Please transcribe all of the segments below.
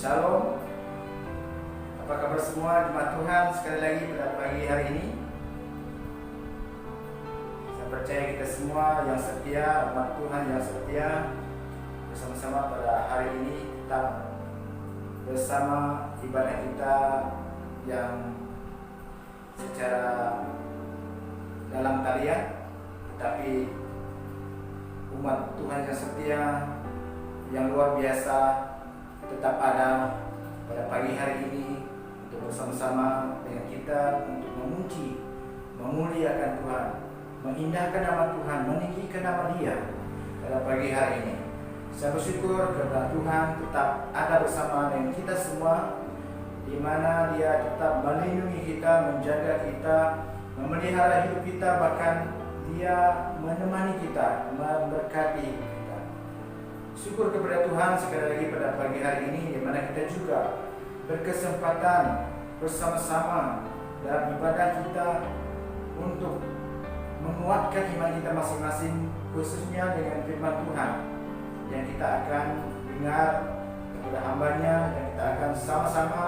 Shalom. Apa kabar semua jemaat Tuhan sekali lagi pada pagi hari ini? Saya percaya kita semua yang setia, umat Tuhan yang setia, bersama-sama pada hari ini tetap bersama ibadah kita yang secara dalam talian, tetapi umat Tuhan yang setia yang luar biasa tetap ada pada pagi hari ini untuk bersama-sama dengan kita untuk memuji, memuliakan Tuhan, mengindahkan nama Tuhan, meninggikan nama Dia pada pagi hari ini. Saya bersyukur karena Tuhan tetap ada bersama dengan kita semua, di mana Dia tetap melindungi kita, menjaga kita, memelihara hidup kita, bahkan Dia menemani kita, memberkati kita. Syukur kepada Tuhan sekali lagi pada pagi hari ini, di mana kita juga berkesempatan bersama-sama dalam ibadah kita untuk menguatkan iman kita masing-masing, khususnya dengan firman Tuhan yang kita akan dengar kepada hamba-Nya, dan kita akan sama-sama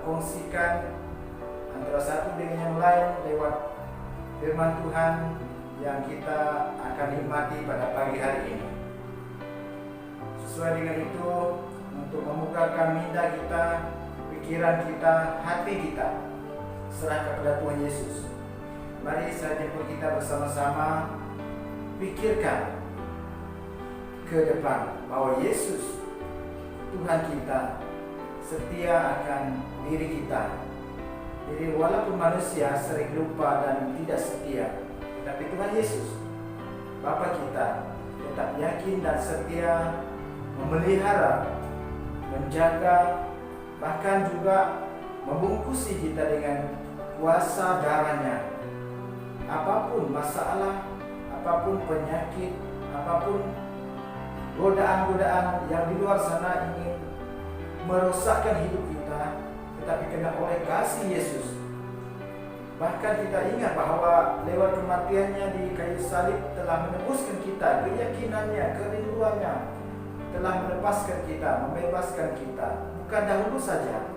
kongsikan antara satu dengan yang lain lewat firman Tuhan yang kita akan nikmati pada pagi hari ini. Sesuai dengan itu, untuk membukakan minda kita, pikiran kita, hati kita, serah kepada Tuhan Yesus. Mari saja kita bersama-sama pikirkan ke depan bahwa Yesus, Tuhan kita, setia akan diri kita. Jadi walaupun manusia sering lupa dan tidak setia, tetapi Tuhan Yesus, Bapa kita, tetap yakin dan setia memelihara, menjaga, bahkan juga membungkusi kita dengan kuasa darah-Nya. Apapun masalah, apapun penyakit, apapun godaan-godaan yang di luar sana ingin merosakkan hidup kita, tetapi kena oleh kasih Yesus. Bahkan kita ingat bahwa lewat kematiannya di kayu salib telah menebuskan kita, keyakinannya, kerinduannya telah melepaskan kita, membebaskan kita. Bukan dahulu saja,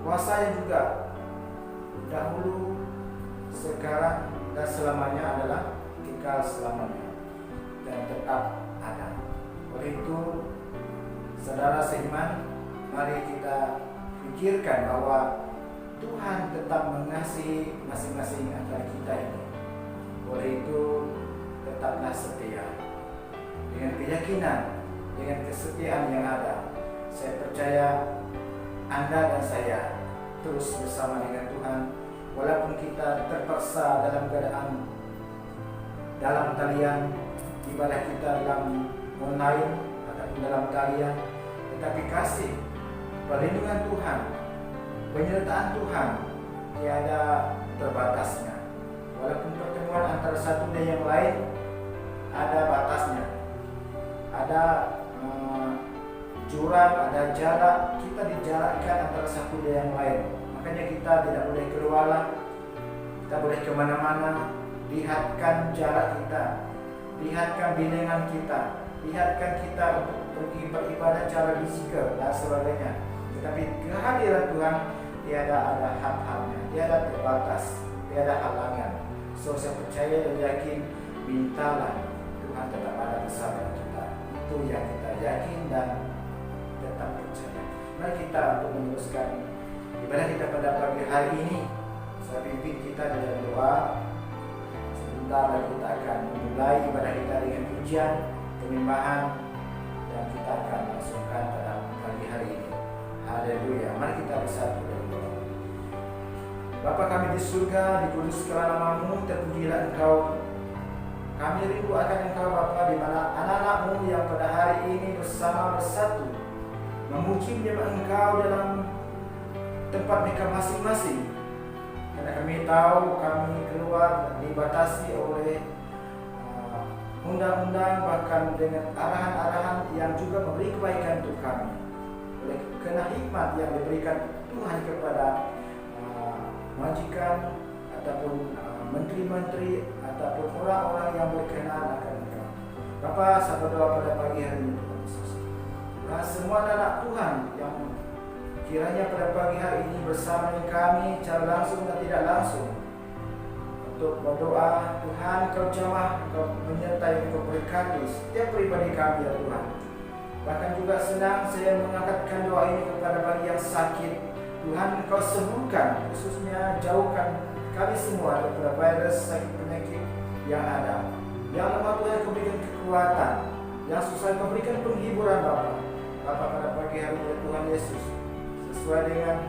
kuasanya juga dahulu, sekarang, dan selamanya adalah kekal selamanya dan tetap ada. Oleh itu, saudara seiman, mari kita pikirkan bahwa Tuhan tetap mengasihi masing-masing antara kita ini. Oleh itu, tetaplah setia. Dengan keyakinan, dengan kesetiaan yang ada, saya percaya Anda dan saya terus bersama dengan Tuhan. Walaupun kita terpaksa dalam keadaan dalam talian ibadah kita dalam online ataupun dalam talian, tetapi kasih, perlindungan Tuhan, penyertaan Tuhan tiada terbatasnya. Walaupun pertemuan antara satu dan yang lain ada batasnya, ada jurang, ada jarak, kita dijarakkan antara satu dan yang lain. Makanya kita tidak boleh keluar, kita boleh kemana-mana. Lihatkan jarak kita, lihatkan bilangan kita, lihatkan kita untuk pergi beribadah cara fisikal dan sebagainya. Tetapi kehadiran Tuhan tiada ada hak-haknya, tiada terbatas, tiada halangan. So saya percaya dan yakin, mintalah, Tuhan tetap ada bersama kita. Itu yang kita yakin dan tetap percaya. Mari kita untuk meneruskan ibadah kita pada pagi hari ini. Saya pimpin kita dengan doa. Sebentar lagi kita akan memulai ibadah kita dengan pujian, penyembahan, dan kita akan masukkan pada pagi hari ini. Haleluya. Mari kita bersatu dalam doa. Bapa kami di surga, dikuduskanlah nama-Mu, terpujilah Engkau. Kami rindu akan Engkau Bapa, di mana anak-anak-Mu yang pada hari ini bersatu memuji menyembah Engkau dalam tempat mereka masing-masing. Karena kami tahu kami keluar dibatasi oleh undang-undang, bahkan dengan arahan-arahan yang juga memberi kebaikan untuk kami. Oleh karena hikmat yang diberikan Tuhan kepada majikan ataupun menteri-menteri ataupun orang-orang yang berkenan akan Engkau. Bapa, saya berdoa pada pagi hari ini, Tuhan Yesus. Semua semua anak Tuhan yang kiranya pada pagi hari ini bersama dengan kami secara langsung dan tidak langsung untuk berdoa. Tuhan, Kau jamah, Kau menyertai, Kau berkati setiap pribadi kami ya Tuhan. Bahkan juga senang saya mengangkatkan doa ini kepada bagi yang sakit. Tuhan, Kau sembuhkan, khususnya jauhkan kami semua daripada virus, sakit penyakit yang ada. Yang lemah Tuhan, Kau berikan kekuatan. Yang susah, Kau berikan penghiburan Bapa. Bapa, pada pagi hari ini Tuhan Yesus, sesuai dengan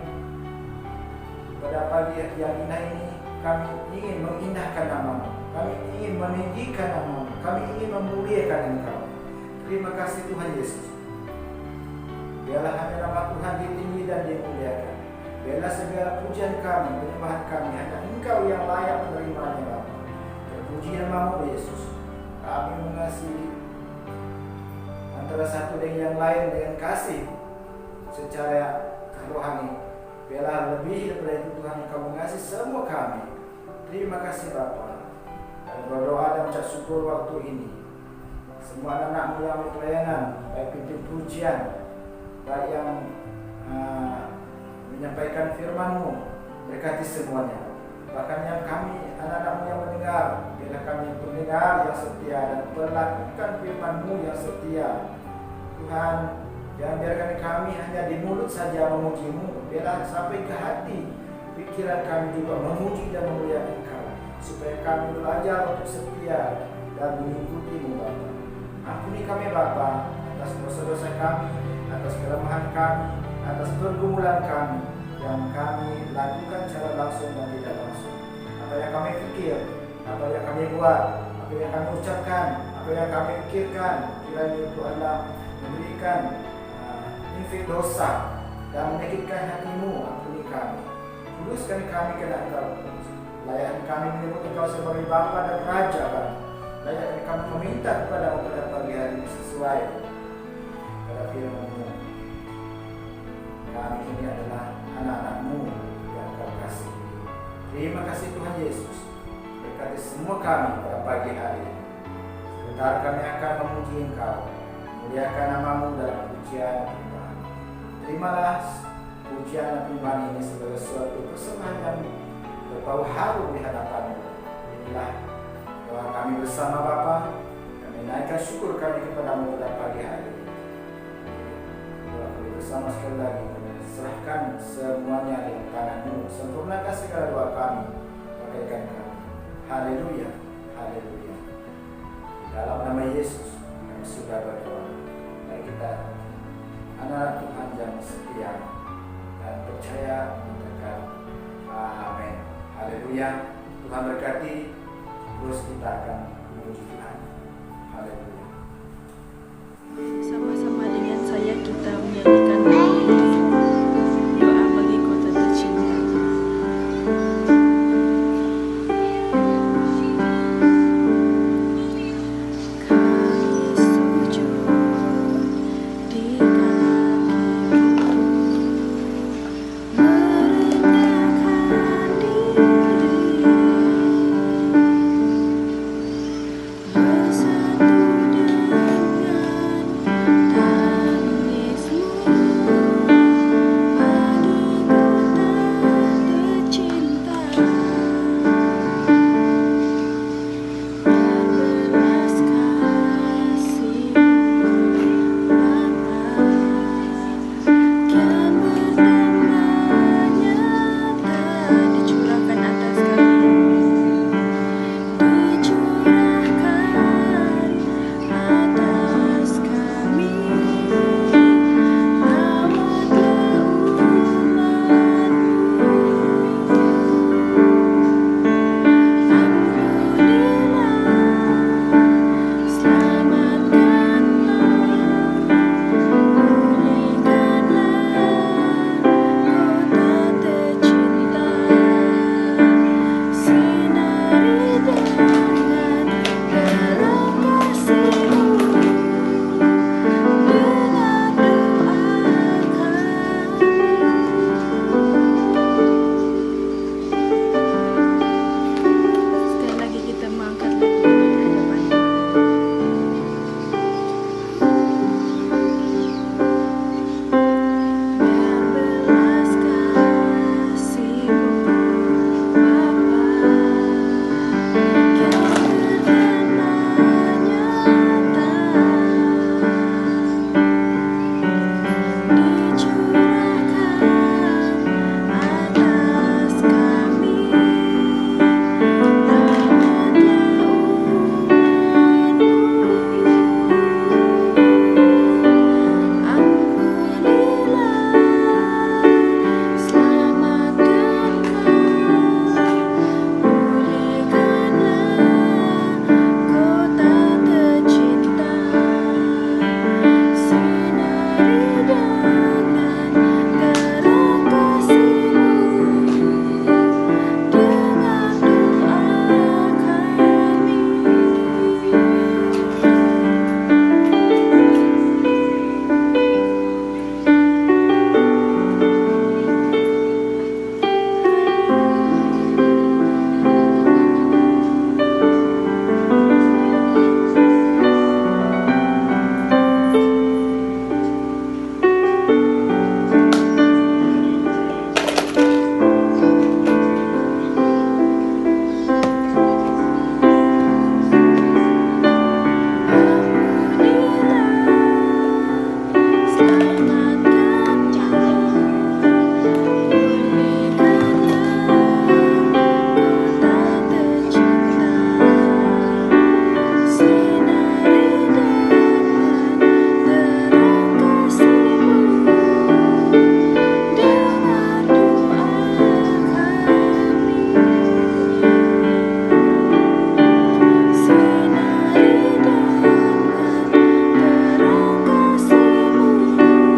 pada pagi yang indah ini, kami ingin mengindahkan nama-Mu, kami ingin meninggikan nama-Mu, kami ingin memuliakan Engkau. Terima kasih Tuhan Yesus. Biarlah hanya nama Tuhan ditinggi dan dimuliakan. Biarlah segala pujian kami, penyembahan kami hanya Engkau yang layak menerimanya Bapa. Terpuji nama-Mu Yesus. Kami mengasihi antara satu dengan yang lain dengan kasih secara rohani. Biarlah lebih daripada itu Tuhan, Engkau mengasihi semua kami. Terima kasih Bapa. Kami berdoa dan ucap syukur waktu ini. Semua anak-anak-Mu yang berpelayanan, baik pintu pujian, baik yang menyampaikan firman-Mu, berkati semuanya. Bahkan yang kami, anak-anak-Mu yang mendengar, biarlah kami pendengar yang setia dan melakukan firman-Mu yang setia. Tuhan, jangan biarkan kami hanya di mulut saja memuji-Mu, biarlah sampai ke hati, pikiran kami juga memuji dan memuliakan Engkau, supaya kami belajar untuk setia dan mengikuti-Mu Bapa. Ampuni kami Bapa atas dosa-dosa kami, atas kelemahan kami, atas pergumulan kami yang kami lakukan secara langsung dan tidak langsung. Apa yang kami pikir, apa yang kami buat, apa yang kami ucapkan, apa yang kami pikirkan, kiranya itu Allah memberikan infik dosa dan menyakitkan hati-Mu. Ampuni kami, kuduskan kami kerana Engkau. Layakkan kami menyebut Engkau sebagai Bapa dan Raja Bapa. Layakkan kami meminta kepada-Mu pada pagi hari ini sesuai pada firman-Mu. Kami ini adalah anak-anak-Mu yang Kau kasih. Terima kasih Tuhan Yesus. Berkati semua kami pada pagi hari ini. Sebentar kami akan memuji Engkau, muliakan nama-Mu dalam pujian penyembahan. Terimalah pujian dan penyembahan ini sebagai suatu persembahan yang berbau harum di hadapan-Mu. Inilah doa kami bersama Bapa. Kami naikkan syukur kami kepada-Mu pada pagi hari ini. Doa kami bersama sekali lagi. Serahkan semuanya di tangan-Mu. Sempurnakan segala doa kami, pakaikan kami. Haleluya, haleluya. Dalam nama Yesus kami sudah berdoa. Mari kita anak Tuhan yang setia dan percaya mengatakan amin. Haleluya. Tuhan berkati. Terus kita akan memuji Tuhan. Haleluya. Sama-sama dengan saya kita menyanyikan doa bagi kota tercinta. Kami sujud di kaki-Mu, merendahkan diri, bersatu Sinari dengan terang kasih-Mu.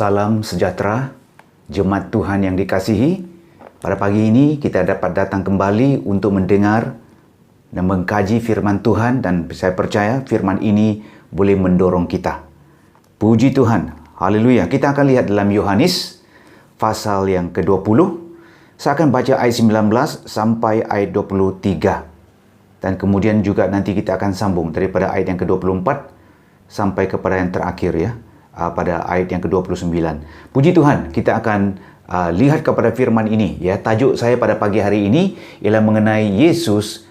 Salam sejahtera, jemaat Tuhan yang dikasihi. Pada pagi ini kita dapat datang kembali untuk mendengar dan mengkaji firman Tuhan, dan saya percaya firman ini boleh mendorong kita. Puji Tuhan, haleluya. Kita akan lihat dalam Yohanes pasal yang ke-20. Saya akan baca ayat 19 sampai ayat 23. Dan kemudian juga nanti kita akan sambung daripada ayat yang ke-24 sampai kepada yang terakhir ya, pada ayat yang ke-29. Puji Tuhan, kita akan lihat kepada firman ini ya. Tajuk saya pada pagi hari ini ialah mengenai Yesus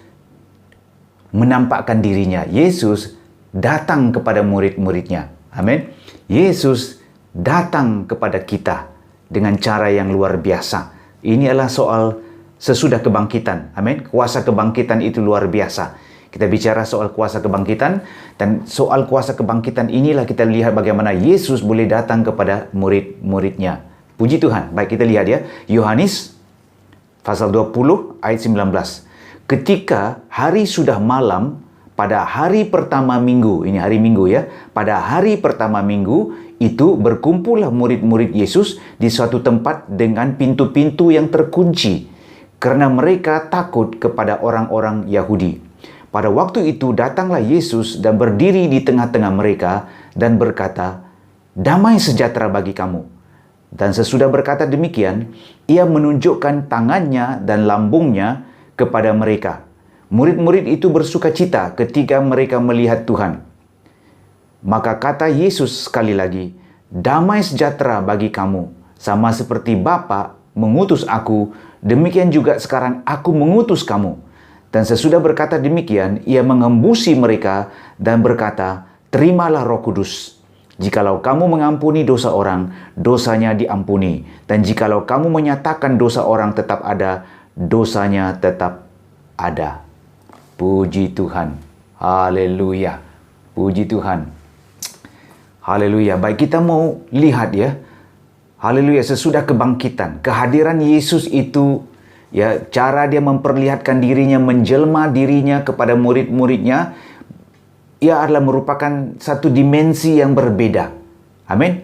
menampakkan dirinya. Yesus datang kepada murid-muridnya. Amin. Yesus datang kepada kita dengan cara yang luar biasa. Ini adalah soal sesudah kebangkitan. Amin. Kuasa kebangkitan itu luar biasa. Kita bicara soal kuasa kebangkitan, dan soal kuasa kebangkitan inilah kita lihat bagaimana Yesus boleh datang kepada murid-muridnya. Puji Tuhan. Baik, kita lihat ya. Yohanes pasal 20 ayat 19. Ketika hari sudah malam pada hari pertama minggu, ini hari Minggu ya. Pada hari pertama minggu itu berkumpullah murid-murid Yesus di suatu tempat dengan pintu-pintu yang terkunci, karena mereka takut kepada orang-orang Yahudi. Pada waktu itu datanglah Yesus dan berdiri di tengah-tengah mereka dan berkata, "Damai sejahtera bagi kamu." Dan sesudah berkata demikian, ia menunjukkan tangannya dan lambungnya kepada mereka. Murid-murid itu bersukacita ketika mereka melihat Tuhan. Maka kata Yesus sekali lagi, "Damai sejahtera bagi kamu. Sama seperti Bapa mengutus aku, demikian juga sekarang aku mengutus kamu." Dan sesudah berkata demikian, ia mengembusi mereka dan berkata, "Terimalah Roh Kudus. Jikalau kamu mengampuni dosa orang, dosanya diampuni. Dan jikalau kamu menyatakan dosa orang tetap ada, dosanya tetap ada." Puji Tuhan. Haleluya. Puji Tuhan. Haleluya. Baik, kita mau lihat ya. Haleluya, sesudah kebangkitan, kehadiran Yesus itu ya, cara dia memperlihatkan dirinya, menjelma dirinya kepada murid-muridnya, ia adalah merupakan satu dimensi yang berbeda. Amin.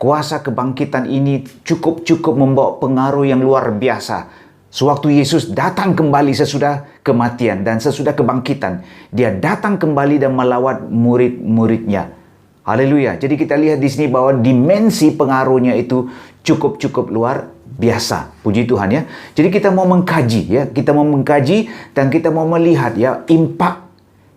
Kuasa kebangkitan ini cukup membawa pengaruh yang luar biasa. Sewaktu Yesus datang kembali sesudah kematian dan sesudah kebangkitan, dia datang kembali dan melawat murid-muridnya. Haleluya. Jadi kita lihat di sini bahwa dimensi pengaruhnya itu cukup luar biasa. Puji Tuhan ya. Jadi kita mau mengkaji ya, kita mau mengkaji dan kita mau melihat ya impak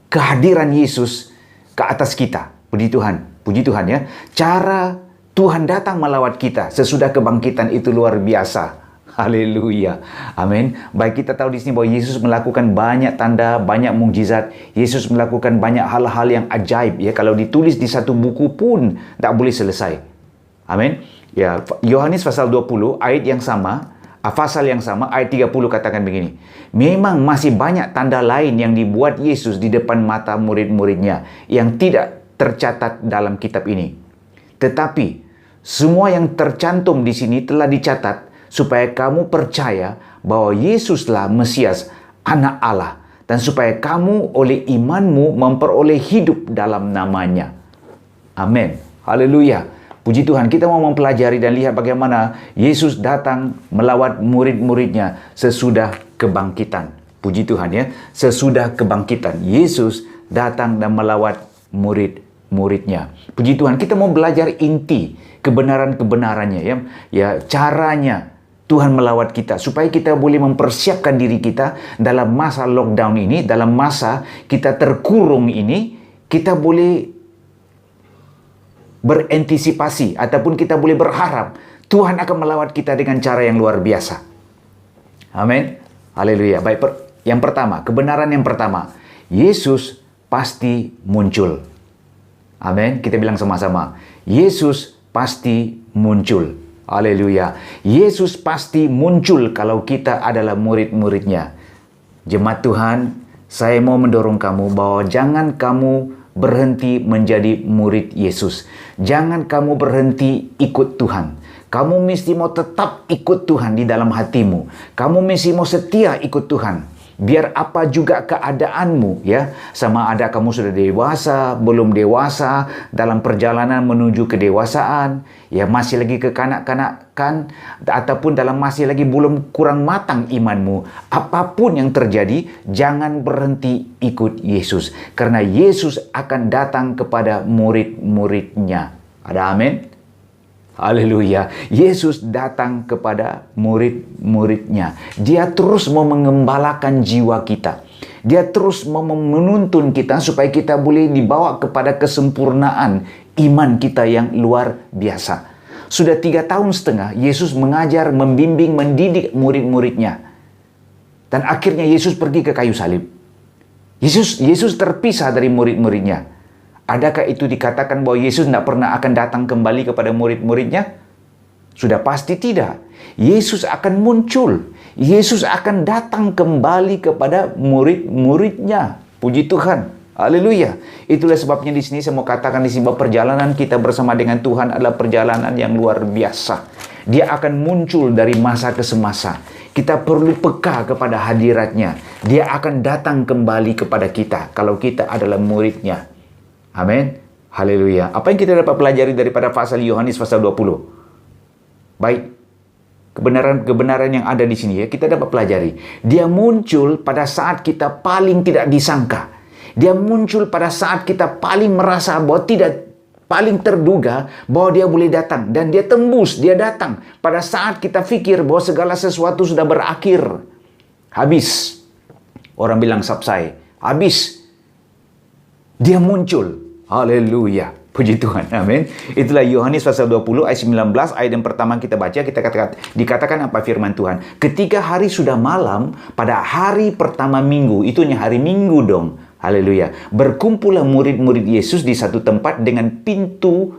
kehadiran Yesus ke atas kita. Puji Tuhan. Puji Tuhan ya. Cara Tuhan datang melawat kita sesudah kebangkitan itu luar biasa. Haleluya. Amin. Baik, kita tahu di sini bahwa Yesus melakukan banyak tanda, banyak mukjizat. Yesus melakukan banyak hal-hal yang ajaib ya. Kalau ditulis di satu buku pun tak boleh selesai. Amin. Ya, Yohanes pasal 20 ayat yang sama, pasal yang sama ayat 30 katakan begini. Memang masih banyak tanda lain yang dibuat Yesus di depan mata murid-muridnya yang tidak tercatat dalam kitab ini. Tetapi semua yang tercantum di sini telah dicatat supaya kamu percaya bahwa Yesuslah Mesias, Anak Allah, dan supaya kamu oleh imanmu memperoleh hidup dalam namanya. Amin. Haleluya. Puji Tuhan, kita mau mempelajari dan lihat bagaimana Yesus datang melawat murid-muridnya sesudah kebangkitan. Puji Tuhan ya, sesudah kebangkitan Yesus datang dan melawat murid-muridnya. Puji Tuhan, kita mau belajar inti kebenaran-kebenarannya ya. Ya, caranya Tuhan melawat kita supaya kita boleh mempersiapkan diri kita dalam masa lockdown ini, dalam masa kita terkurung ini, kita boleh berantisipasi ataupun kita boleh berharap Tuhan akan melawat kita dengan cara yang luar biasa. Amin. Haleluya. Baik, yang pertama, kebenaran yang pertama, Yesus pasti muncul. Amin. Kita bilang sama-sama, Yesus pasti muncul. Haleluya. Yesus pasti muncul kalau kita adalah murid-muridnya. Jemaat Tuhan, saya mau mendorong kamu bahwa jangan kamu berhenti menjadi murid Yesus. Jangan kamu berhenti ikut Tuhan. Kamu mesti mau tetap ikut Tuhan di dalam hatimu. Kamu mesti mau setia ikut Tuhan. Biar apa juga keadaanmu, ya, sama ada kamu sudah dewasa, belum dewasa, dalam perjalanan menuju kedewasaan, ya masih lagi kekanak-kanakan, ataupun dalam masih lagi belum kurang matang imanmu. Apapun yang terjadi, jangan berhenti ikut Yesus. Karena Yesus akan datang kepada murid-muridnya. Ada amin? Haleluya. Yesus datang kepada murid-muridnya. Dia terus mau mengembalakan jiwa kita. Dia terus mau menuntun kita supaya kita boleh dibawa kepada kesempurnaan iman kita yang luar biasa. Sudah 3,5 tahun Yesus mengajar, membimbing, mendidik murid-muridnya. Dan akhirnya Yesus pergi ke kayu salib. Yesus terpisah dari murid-muridnya. Adakah itu dikatakan bahwa Yesus tidak pernah akan datang kembali kepada murid-muridnya? Sudah pasti tidak. Yesus akan muncul. Yesus akan datang kembali kepada murid-muridnya. Puji Tuhan. Haleluya. Itulah sebabnya di sini saya mau katakan di sini bahwa perjalanan kita bersama dengan Tuhan adalah perjalanan yang luar biasa. Dia akan muncul dari masa ke semasa. Kita perlu peka kepada hadiratnya. Dia akan datang kembali kepada kita kalau kita adalah muridnya. Amin. Haleluya. Apa yang kita dapat pelajari daripada pasal Yohanes pasal 20? Baik. Kebenaran yang ada di sini ya, kita dapat pelajari. Dia muncul pada saat kita paling tidak disangka. Dia muncul pada saat kita paling merasa bahwa paling terduga bahwa dia boleh datang. Dan dia tembus, dia datang. Pada saat kita fikir bahwa segala sesuatu sudah berakhir. Habis. Orang bilang subsai. Habis. Dia muncul. Haleluya. Puji Tuhan. Amin. Itulah Yohanes pasal 20 ayat 19. Ayat yang pertama kita baca, dikatakan apa firman Tuhan? Ketika hari sudah malam, pada hari pertama minggu, itunya hari Minggu dong. Haleluya. Berkumpullah murid-murid Yesus di satu tempat dengan pintu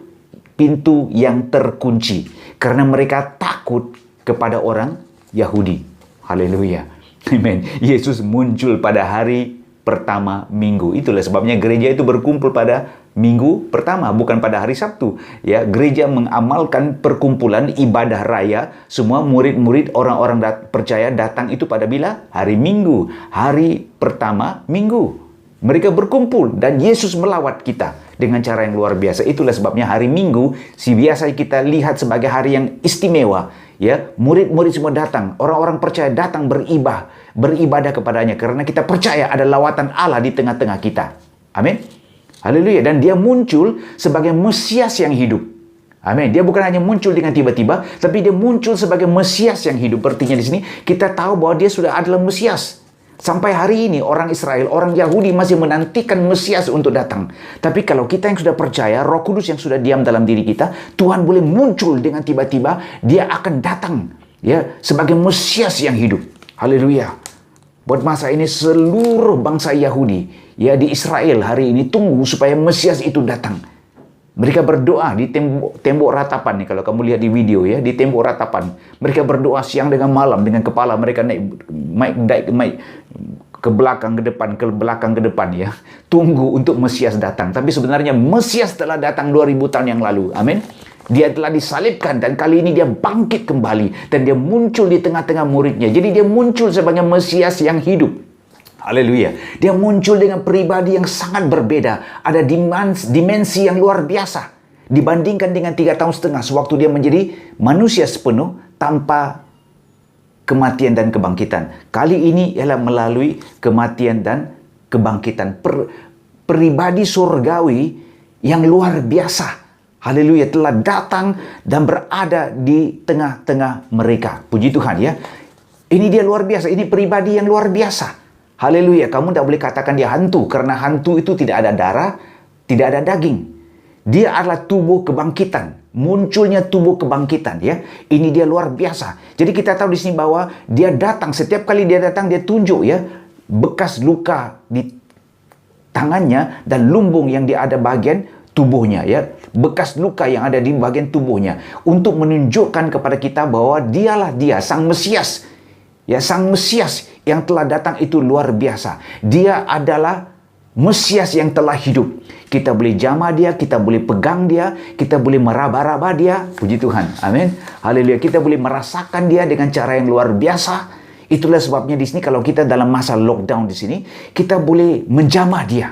yang terkunci. Karena mereka takut kepada orang Yahudi. Haleluya. Amin. Yesus muncul pada hari pertama minggu. Itulah sebabnya gereja itu berkumpul pada minggu pertama, bukan pada hari Sabtu. Ya, gereja mengamalkan perkumpulan ibadah raya. Semua murid-murid orang-orang percaya datang itu pada bila? Hari Minggu, hari pertama minggu. Mereka berkumpul dan Yesus melawat kita dengan cara yang luar biasa. Itulah sebabnya hari Minggu biasa kita lihat sebagai hari yang istimewa. Ya, murid-murid semua datang, orang-orang percaya datang beribadah kepadanya karena kita percaya ada lawatan Allah di tengah-tengah kita. Amin. Haleluya. Dan dia muncul sebagai Mesias yang hidup. Amin. Dia bukan hanya muncul dengan tiba-tiba, tapi dia muncul sebagai Mesias yang hidup. Artinya di sini kita tahu bahwa dia sudah adalah Mesias. Sampai hari ini orang Israel, orang Yahudi masih menantikan Mesias untuk datang. Tapi kalau kita yang sudah percaya, Roh Kudus yang sudah diam dalam diri kita, Tuhan boleh muncul dengan tiba-tiba, dia akan datang ya sebagai Mesias yang hidup. Haleluya. Buat masa ini seluruh bangsa Yahudi ya di Israel hari ini tunggu supaya Mesias itu datang. Mereka berdoa di tembok ratapan nih, kalau kamu lihat di video ya, di tembok ratapan. Mereka berdoa siang dengan malam dengan kepala mereka naik ke belakang ke depan ya. Tunggu untuk Mesias datang. Tapi sebenarnya Mesias telah datang 2000 tahun yang lalu. Amin. Dia telah disalibkan dan kali ini dia bangkit kembali dan dia muncul di tengah-tengah muridnya. Jadi dia muncul sebagai Mesias yang hidup. Haleluya. Dia muncul dengan pribadi yang sangat berbeda. Ada dimensi yang luar biasa. Dibandingkan dengan 3,5 tahun sewaktu dia menjadi manusia sepenuh tanpa kematian dan kebangkitan. Kali ini ialah melalui kematian dan kebangkitan. Pribadi surgawi yang luar biasa. Haleluya, telah datang dan berada di tengah-tengah mereka. Puji Tuhan ya. Ini dia luar biasa. Ini pribadi yang luar biasa. Haleluya, kamu tidak boleh katakan dia hantu. Karena hantu itu tidak ada darah, tidak ada daging. Dia adalah tubuh kebangkitan. Munculnya tubuh kebangkitan ya. Ini dia luar biasa. Jadi kita tahu di sini bahwa dia datang. Setiap kali dia datang dia tunjuk ya. Bekas luka di tangannya dan lumbung yang dia ada bagian tubuhnya ya. Bekas luka yang ada di bagian tubuhnya. Untuk menunjukkan kepada kita bahwa dialah dia, Sang Mesias. Ya, Sang Mesias yang telah datang itu luar biasa. Dia adalah Mesias yang telah hidup. Kita boleh jamah dia, kita boleh pegang dia, kita boleh meraba-raba dia. Puji Tuhan. Amin. Haleluya. Kita boleh merasakan dia dengan cara yang luar biasa. Itulah sebabnya di sini kalau kita dalam masa lockdown di sini, kita boleh menjamah dia.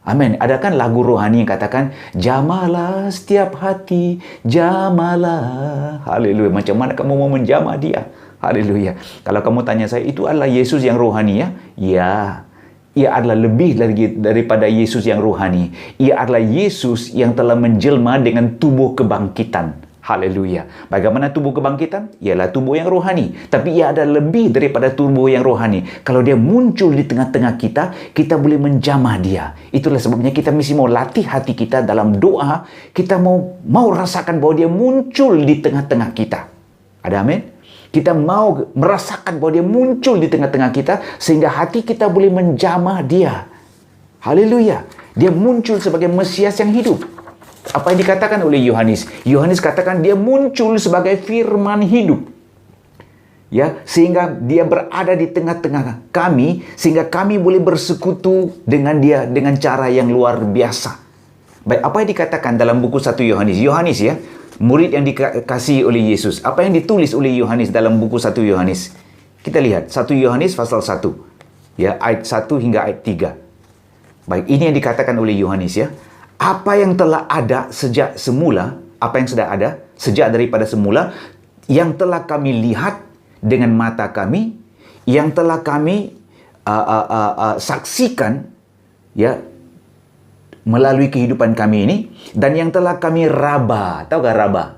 Amin. Ada kan lagu rohani yang katakan, jamalah setiap hati, jamalah. Haleluya. Macam mana kamu mau menjamah dia? Haleluya. Kalau kamu tanya saya, itu adalah Yesus yang rohani ya? Ya. Ia adalah lebih daripada Yesus yang rohani. Ia adalah Yesus yang telah menjelma dengan tubuh kebangkitan. Haleluya. Bagaimana tubuh kebangkitan? Ialah tubuh yang rohani. Tapi ia ada lebih daripada tubuh yang rohani. Kalau dia muncul di tengah-tengah kita, kita boleh menjamah dia. Itulah sebabnya kita mesti mau latih hati kita dalam doa. Kita mau rasakan bahwa dia muncul di tengah-tengah kita. Ada amin? Kita mau merasakan bahwa dia muncul di tengah-tengah kita sehingga hati kita boleh menjamah dia. Haleluya. Dia muncul sebagai Mesias yang hidup. Apa yang dikatakan oleh Yohanes? Yohanes katakan dia muncul sebagai firman hidup. Ya, sehingga dia berada di tengah-tengah kami, sehingga kami boleh bersekutu dengan dia dengan cara yang luar biasa. Baik, apa yang dikatakan dalam buku 1 Yohanes? Yohanes ya, murid yang dikasihi oleh Yesus. Apa yang ditulis oleh Yohanes dalam buku 1 Yohanes? Kita lihat 1 Yohanes pasal 1. Ya, ayat 1 hingga ayat 3. Baik, ini yang dikatakan oleh Yohanes ya. Apa yang telah ada sejak semula, apa yang sudah ada sejak daripada semula, yang telah kami lihat dengan mata kami, yang telah kami saksikan ya melalui kehidupan kami ini, dan yang telah kami raba. Tahu gak raba?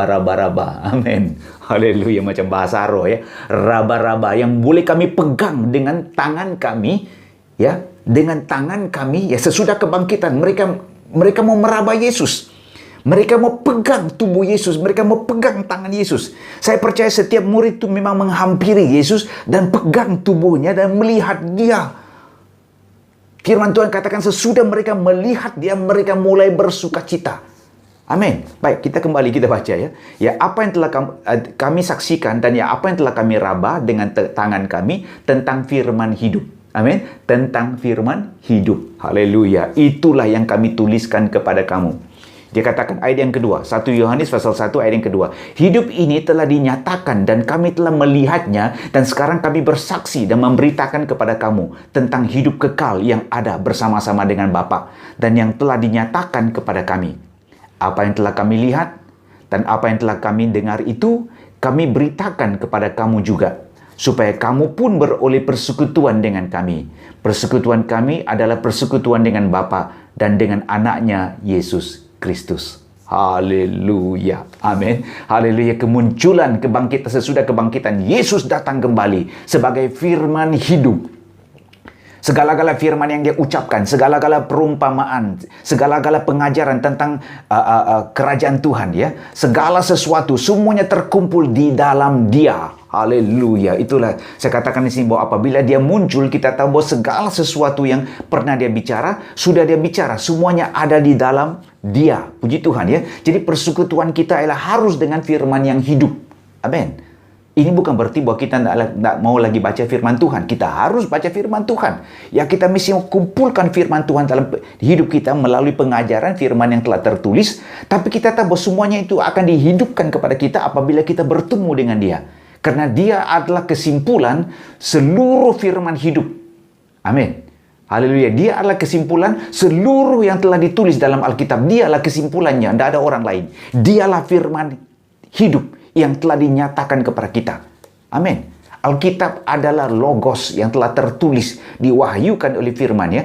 Raba. Amin. Haleluya, macam bahasa roh ya. Raba-raba yang boleh kami pegang dengan tangan kami ya. Dengan tangan kami ya, sesudah kebangkitan mereka mau meraba Yesus. Mereka mau pegang tubuh Yesus, mereka mau pegang tangan Yesus. Saya percaya setiap murid itu memang menghampiri Yesus dan pegang tubuhnya dan melihat dia. Firman Tuhan katakan sesudah mereka melihat dia, mereka mulai bersukacita. Amin. Baik, kita kembali kita baca ya. Ya, apa yang telah kami saksikan dan ya apa yang telah kami raba dengan tangan kami tentang firman hidup. Amin. Tentang firman hidup. Haleluya. Itulah yang kami tuliskan kepada kamu. Dia katakan ayat yang kedua. 1 Yohanes pasal 1 ayat yang kedua. Hidup ini telah dinyatakan dan kami telah melihatnya. Dan sekarang kami bersaksi dan memberitakan kepada kamu tentang hidup kekal yang ada bersama-sama dengan Bapa. Dan yang telah dinyatakan kepada kami. Apa yang telah kami lihat dan apa yang telah kami dengar itu kami beritakan kepada kamu juga. Supaya kamu pun beroleh persekutuan dengan kami. Persekutuan kami adalah persekutuan dengan Bapa dan dengan anaknya Yesus Kristus. Haleluya. Amin. Haleluya. Kemunculan kebangkitan sesudah kebangkitan. Yesus datang kembali sebagai firman hidup. Segala-gala firman yang dia ucapkan, segala-gala perumpamaan, segala-gala pengajaran tentang kerajaan Tuhan ya. Segala sesuatu semuanya terkumpul di dalam Dia. Haleluya. Itulah saya katakan di sini bahwa apabila dia muncul, kita tahu bahwa segala sesuatu yang pernah dia bicara, sudah dia bicara, semuanya ada di dalam Dia. Puji Tuhan ya. Jadi persekutuan kita adalah harus dengan firman yang hidup. Amin. Ini bukan berarti bahwa kita tidak mau lagi baca firman Tuhan. Kita harus baca firman Tuhan. Ya, kita mesti kumpulkan firman Tuhan dalam hidup kita melalui pengajaran firman yang telah tertulis. Tapi kita tahu bahwa semuanya itu akan dihidupkan kepada kita apabila kita bertemu dengan Dia. Karena Dia adalah kesimpulan seluruh firman hidup. Amin. Haleluya. Dia adalah kesimpulan seluruh yang telah ditulis dalam Alkitab. Dia adalah kesimpulannya. Tidak ada orang lain. Dialah firman hidup yang telah dinyatakan kepada kita. Amin. Alkitab adalah logos yang telah tertulis, diwahyukan oleh firman ya,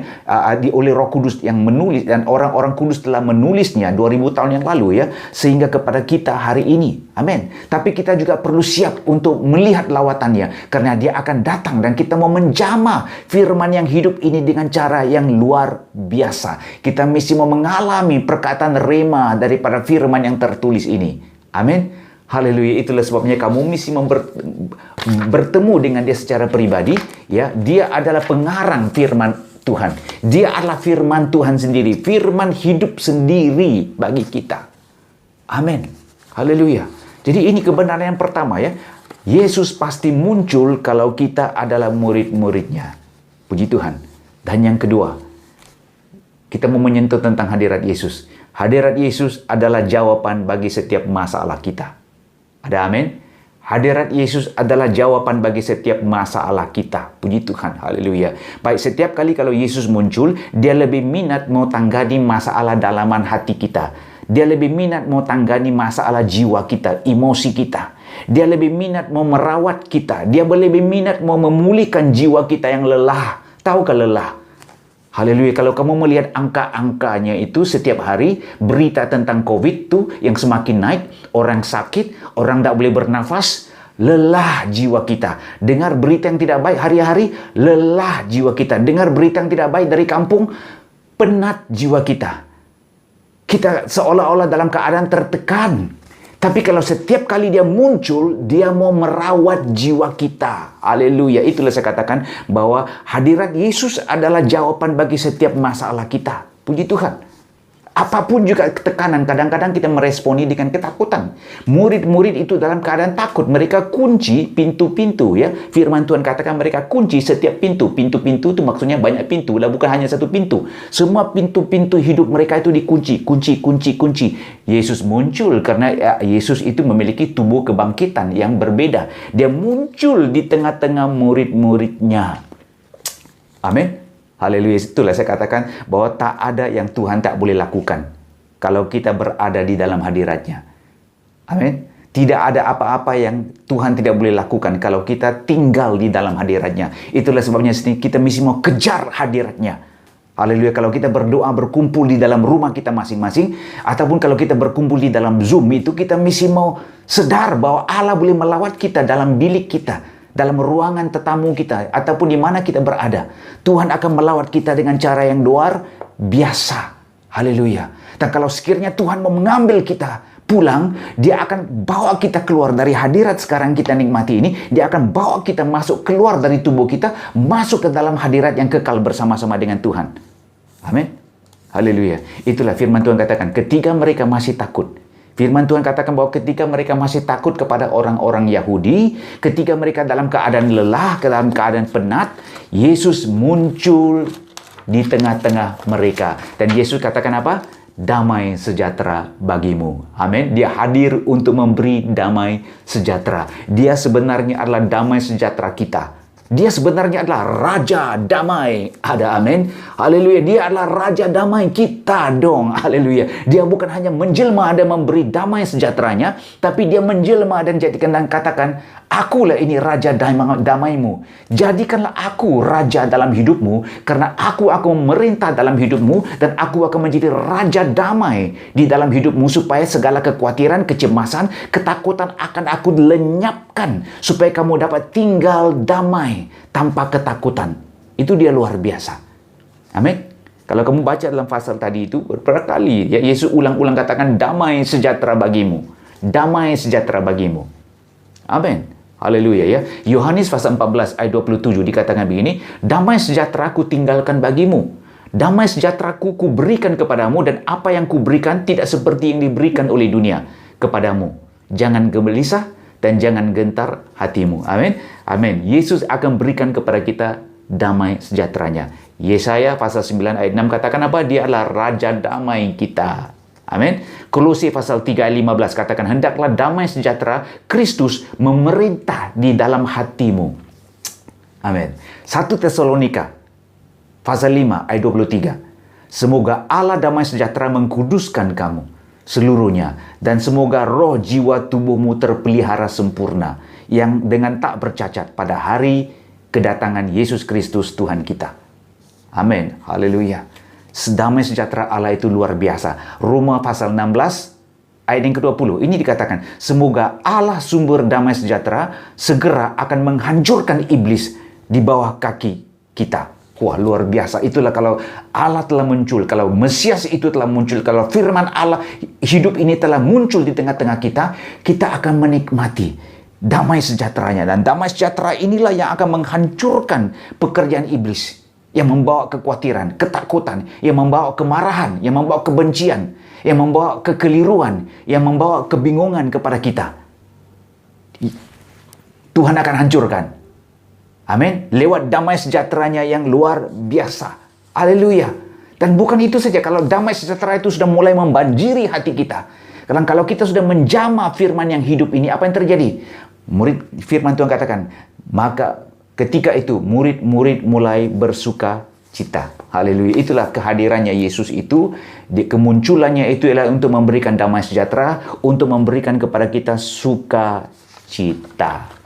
oleh Roh Kudus yang menulis, dan orang-orang kudus telah menulisnya 2000 tahun yang lalu ya, sehingga kepada kita hari ini. Amin. Tapi kita juga perlu siap untuk melihat lawatannya, karena dia akan datang dan kita mau menjamah firman yang hidup ini dengan cara yang luar biasa. Kita mesti mau mengalami perkataan rema daripada firman yang tertulis ini. Amin. Haleluya. Itulah sebabnya kamu mesti bertemu dengan dia secara pribadi ya. Dia adalah pengarang firman Tuhan. Dia adalah firman Tuhan sendiri, firman hidup sendiri bagi kita. Amin. Haleluya. Jadi ini kebenaran yang pertama ya. Yesus pasti muncul kalau kita adalah murid-muridnya. Puji Tuhan. Dan yang kedua, kita mau menyentuh tentang hadirat Yesus. Hadirat Yesus adalah jawaban bagi setiap masalah kita. Ada amin? Hadirat Yesus adalah jawaban bagi setiap masalah kita. Puji Tuhan, haleluya. Baik, setiap kali kalau Yesus muncul, dia lebih minat mau tanggani masalah dalaman hati kita. Dia lebih minat mau tanggani masalah jiwa kita, emosi kita. Dia lebih minat mau merawat kita. Dia lebih minat mau memulihkan jiwa kita yang lelah. Tahukah lelah? Haleluya, kalau kamu melihat angka-angkanya itu setiap hari, berita tentang COVID tuh yang semakin naik, orang sakit, orang tak boleh bernafas, lelah jiwa kita. Dengar berita yang tidak baik hari-hari, lelah jiwa kita. Dengar berita yang tidak baik dari kampung, penat jiwa kita. Kita seolah-olah dalam keadaan tertekan. Tapi kalau setiap kali dia muncul, dia mau merawat jiwa kita. Haleluya. Itulah saya katakan bahwa hadirat Yesus adalah jawaban bagi setiap masalah kita. Puji Tuhan. Apapun juga tekanan, kadang-kadang kita meresponi dengan ketakutan. Murid-murid itu dalam keadaan takut. Mereka kunci pintu-pintu, ya. Firman Tuhan katakan mereka kunci setiap pintu. Pintu-pintu itu maksudnya banyak pintu lah, bukan hanya satu pintu. Semua pintu-pintu hidup mereka itu dikunci. Kunci. Yesus muncul karena Yesus itu memiliki tubuh kebangkitan yang berbeda. Dia muncul di tengah-tengah murid-muridnya. Amin. Haleluya, itulah saya katakan bahwa tak ada yang Tuhan tak boleh lakukan kalau kita berada di dalam hadiratnya. Amin. Tidak ada apa-apa yang Tuhan tidak boleh lakukan kalau kita tinggal di dalam hadiratnya. Itulah sebabnya kita mesti mau kejar hadiratnya. Haleluya, kalau kita berdoa berkumpul di dalam rumah kita masing-masing, ataupun kalau kita berkumpul di dalam Zoom itu, kita mesti mau sadar bahwa Allah boleh melawat kita dalam bilik kita, dalam ruangan tetamu kita, ataupun di mana kita berada. Tuhan akan melawat kita dengan cara yang luar biasa. Haleluya. Dan kalau sekiranya Tuhan mau mengambil kita pulang, dia akan bawa kita keluar dari hadirat sekarang kita nikmati ini. Dia akan bawa kita masuk keluar dari tubuh kita, masuk ke dalam hadirat yang kekal bersama-sama dengan Tuhan. Amin. Haleluya. Itulah firman Tuhan katakan, ketika mereka masih takut. Firman Tuhan katakan bahwa ketika mereka masih takut kepada orang-orang Yahudi, ketika mereka dalam keadaan lelah, dalam keadaan penat, Yesus muncul di tengah-tengah mereka. Dan Yesus katakan apa? Damai sejahtera bagimu. Amin. Dia hadir untuk memberi damai sejahtera. Dia sebenarnya adalah damai sejahtera kita. Dia sebenarnya adalah Raja Damai. Ada amin. Haleluya. Dia adalah Raja Damai kita dong. Haleluya. Dia bukan hanya menjelma dan memberi damai sejahteranya, tapi dia menjelma dan jadikan dan katakan, akulah ini Raja Damaimu. Jadikanlah aku Raja dalam hidupmu, karena aku akan memerintah dalam hidupmu, dan aku akan menjadi Raja Damai di dalam hidupmu, supaya segala kekhawatiran, kecemasan, ketakutan akan aku lenyapkan, supaya kamu dapat tinggal damai tanpa ketakutan. Itu dia luar biasa. Amin. Kalau kamu baca dalam pasal tadi itu, beberapa kali ya, Yesus ulang-ulang katakan damai sejahtera bagimu. Damai sejahtera bagimu. Amin. Haleluya ya. Yohanes pasal 14 ayat 27 dikatakan begini, damai sejahtera ku tinggalkan bagimu. Damai sejahtera ku berikan kepadamu, dan apa yang ku berikan tidak seperti yang diberikan oleh dunia kepadamu. Jangan gelisah dan jangan gentar hatimu. Amin. Amin. Yesus akan berikan kepada kita damai sejahteranya. Yesaya pasal 9 ayat 6 katakan apa? Dia adalah Raja Damai kita. Amin. Kolose pasal 3 ayat 15 katakan, hendaklah damai sejahtera Kristus memerintah di dalam hatimu. Amin. 1 Tesalonika pasal 5 ayat 23. Semoga Allah damai sejahtera mengkuduskan kamu seluruhnya, dan semoga roh, jiwa, tubuhmu terpelihara sempurna, yang dengan tak bercacat pada hari kedatangan Yesus Kristus Tuhan kita. Amin. Haleluya. Damai sejahtera Allah itu luar biasa. Roma pasal 16 ayat yang ke-20. Ini dikatakan, semoga Allah sumber damai sejahtera segera akan menghancurkan iblis di bawah kaki kita. Wah, luar biasa. Itulah kalau Allah telah muncul, kalau Mesias itu telah muncul, kalau firman Allah hidup ini telah muncul di tengah-tengah kita, kita akan menikmati damai sejahteranya. Dan damai sejahtera inilah yang akan menghancurkan pekerjaan iblis, yang membawa kekhawatiran, ketakutan, yang membawa kemarahan, yang membawa kebencian, yang membawa kekeliruan, yang membawa kebingungan kepada kita. Tuhan akan hancurkan. Amin. Lewat damai sejahteranya yang luar biasa. Haleluya. Dan bukan itu saja, kalau damai sejahtera itu sudah mulai membanjiri hati kita, Kalau kita sudah menjamah firman yang hidup ini, apa yang terjadi? Firman Tuhan katakan, maka ketika itu murid-murid mulai bersuka cita. Haleluya. Itulah kehadirannya Yesus itu, kemunculannya itu adalah untuk memberikan damai sejahtera, untuk memberikan kepada kita sukacita.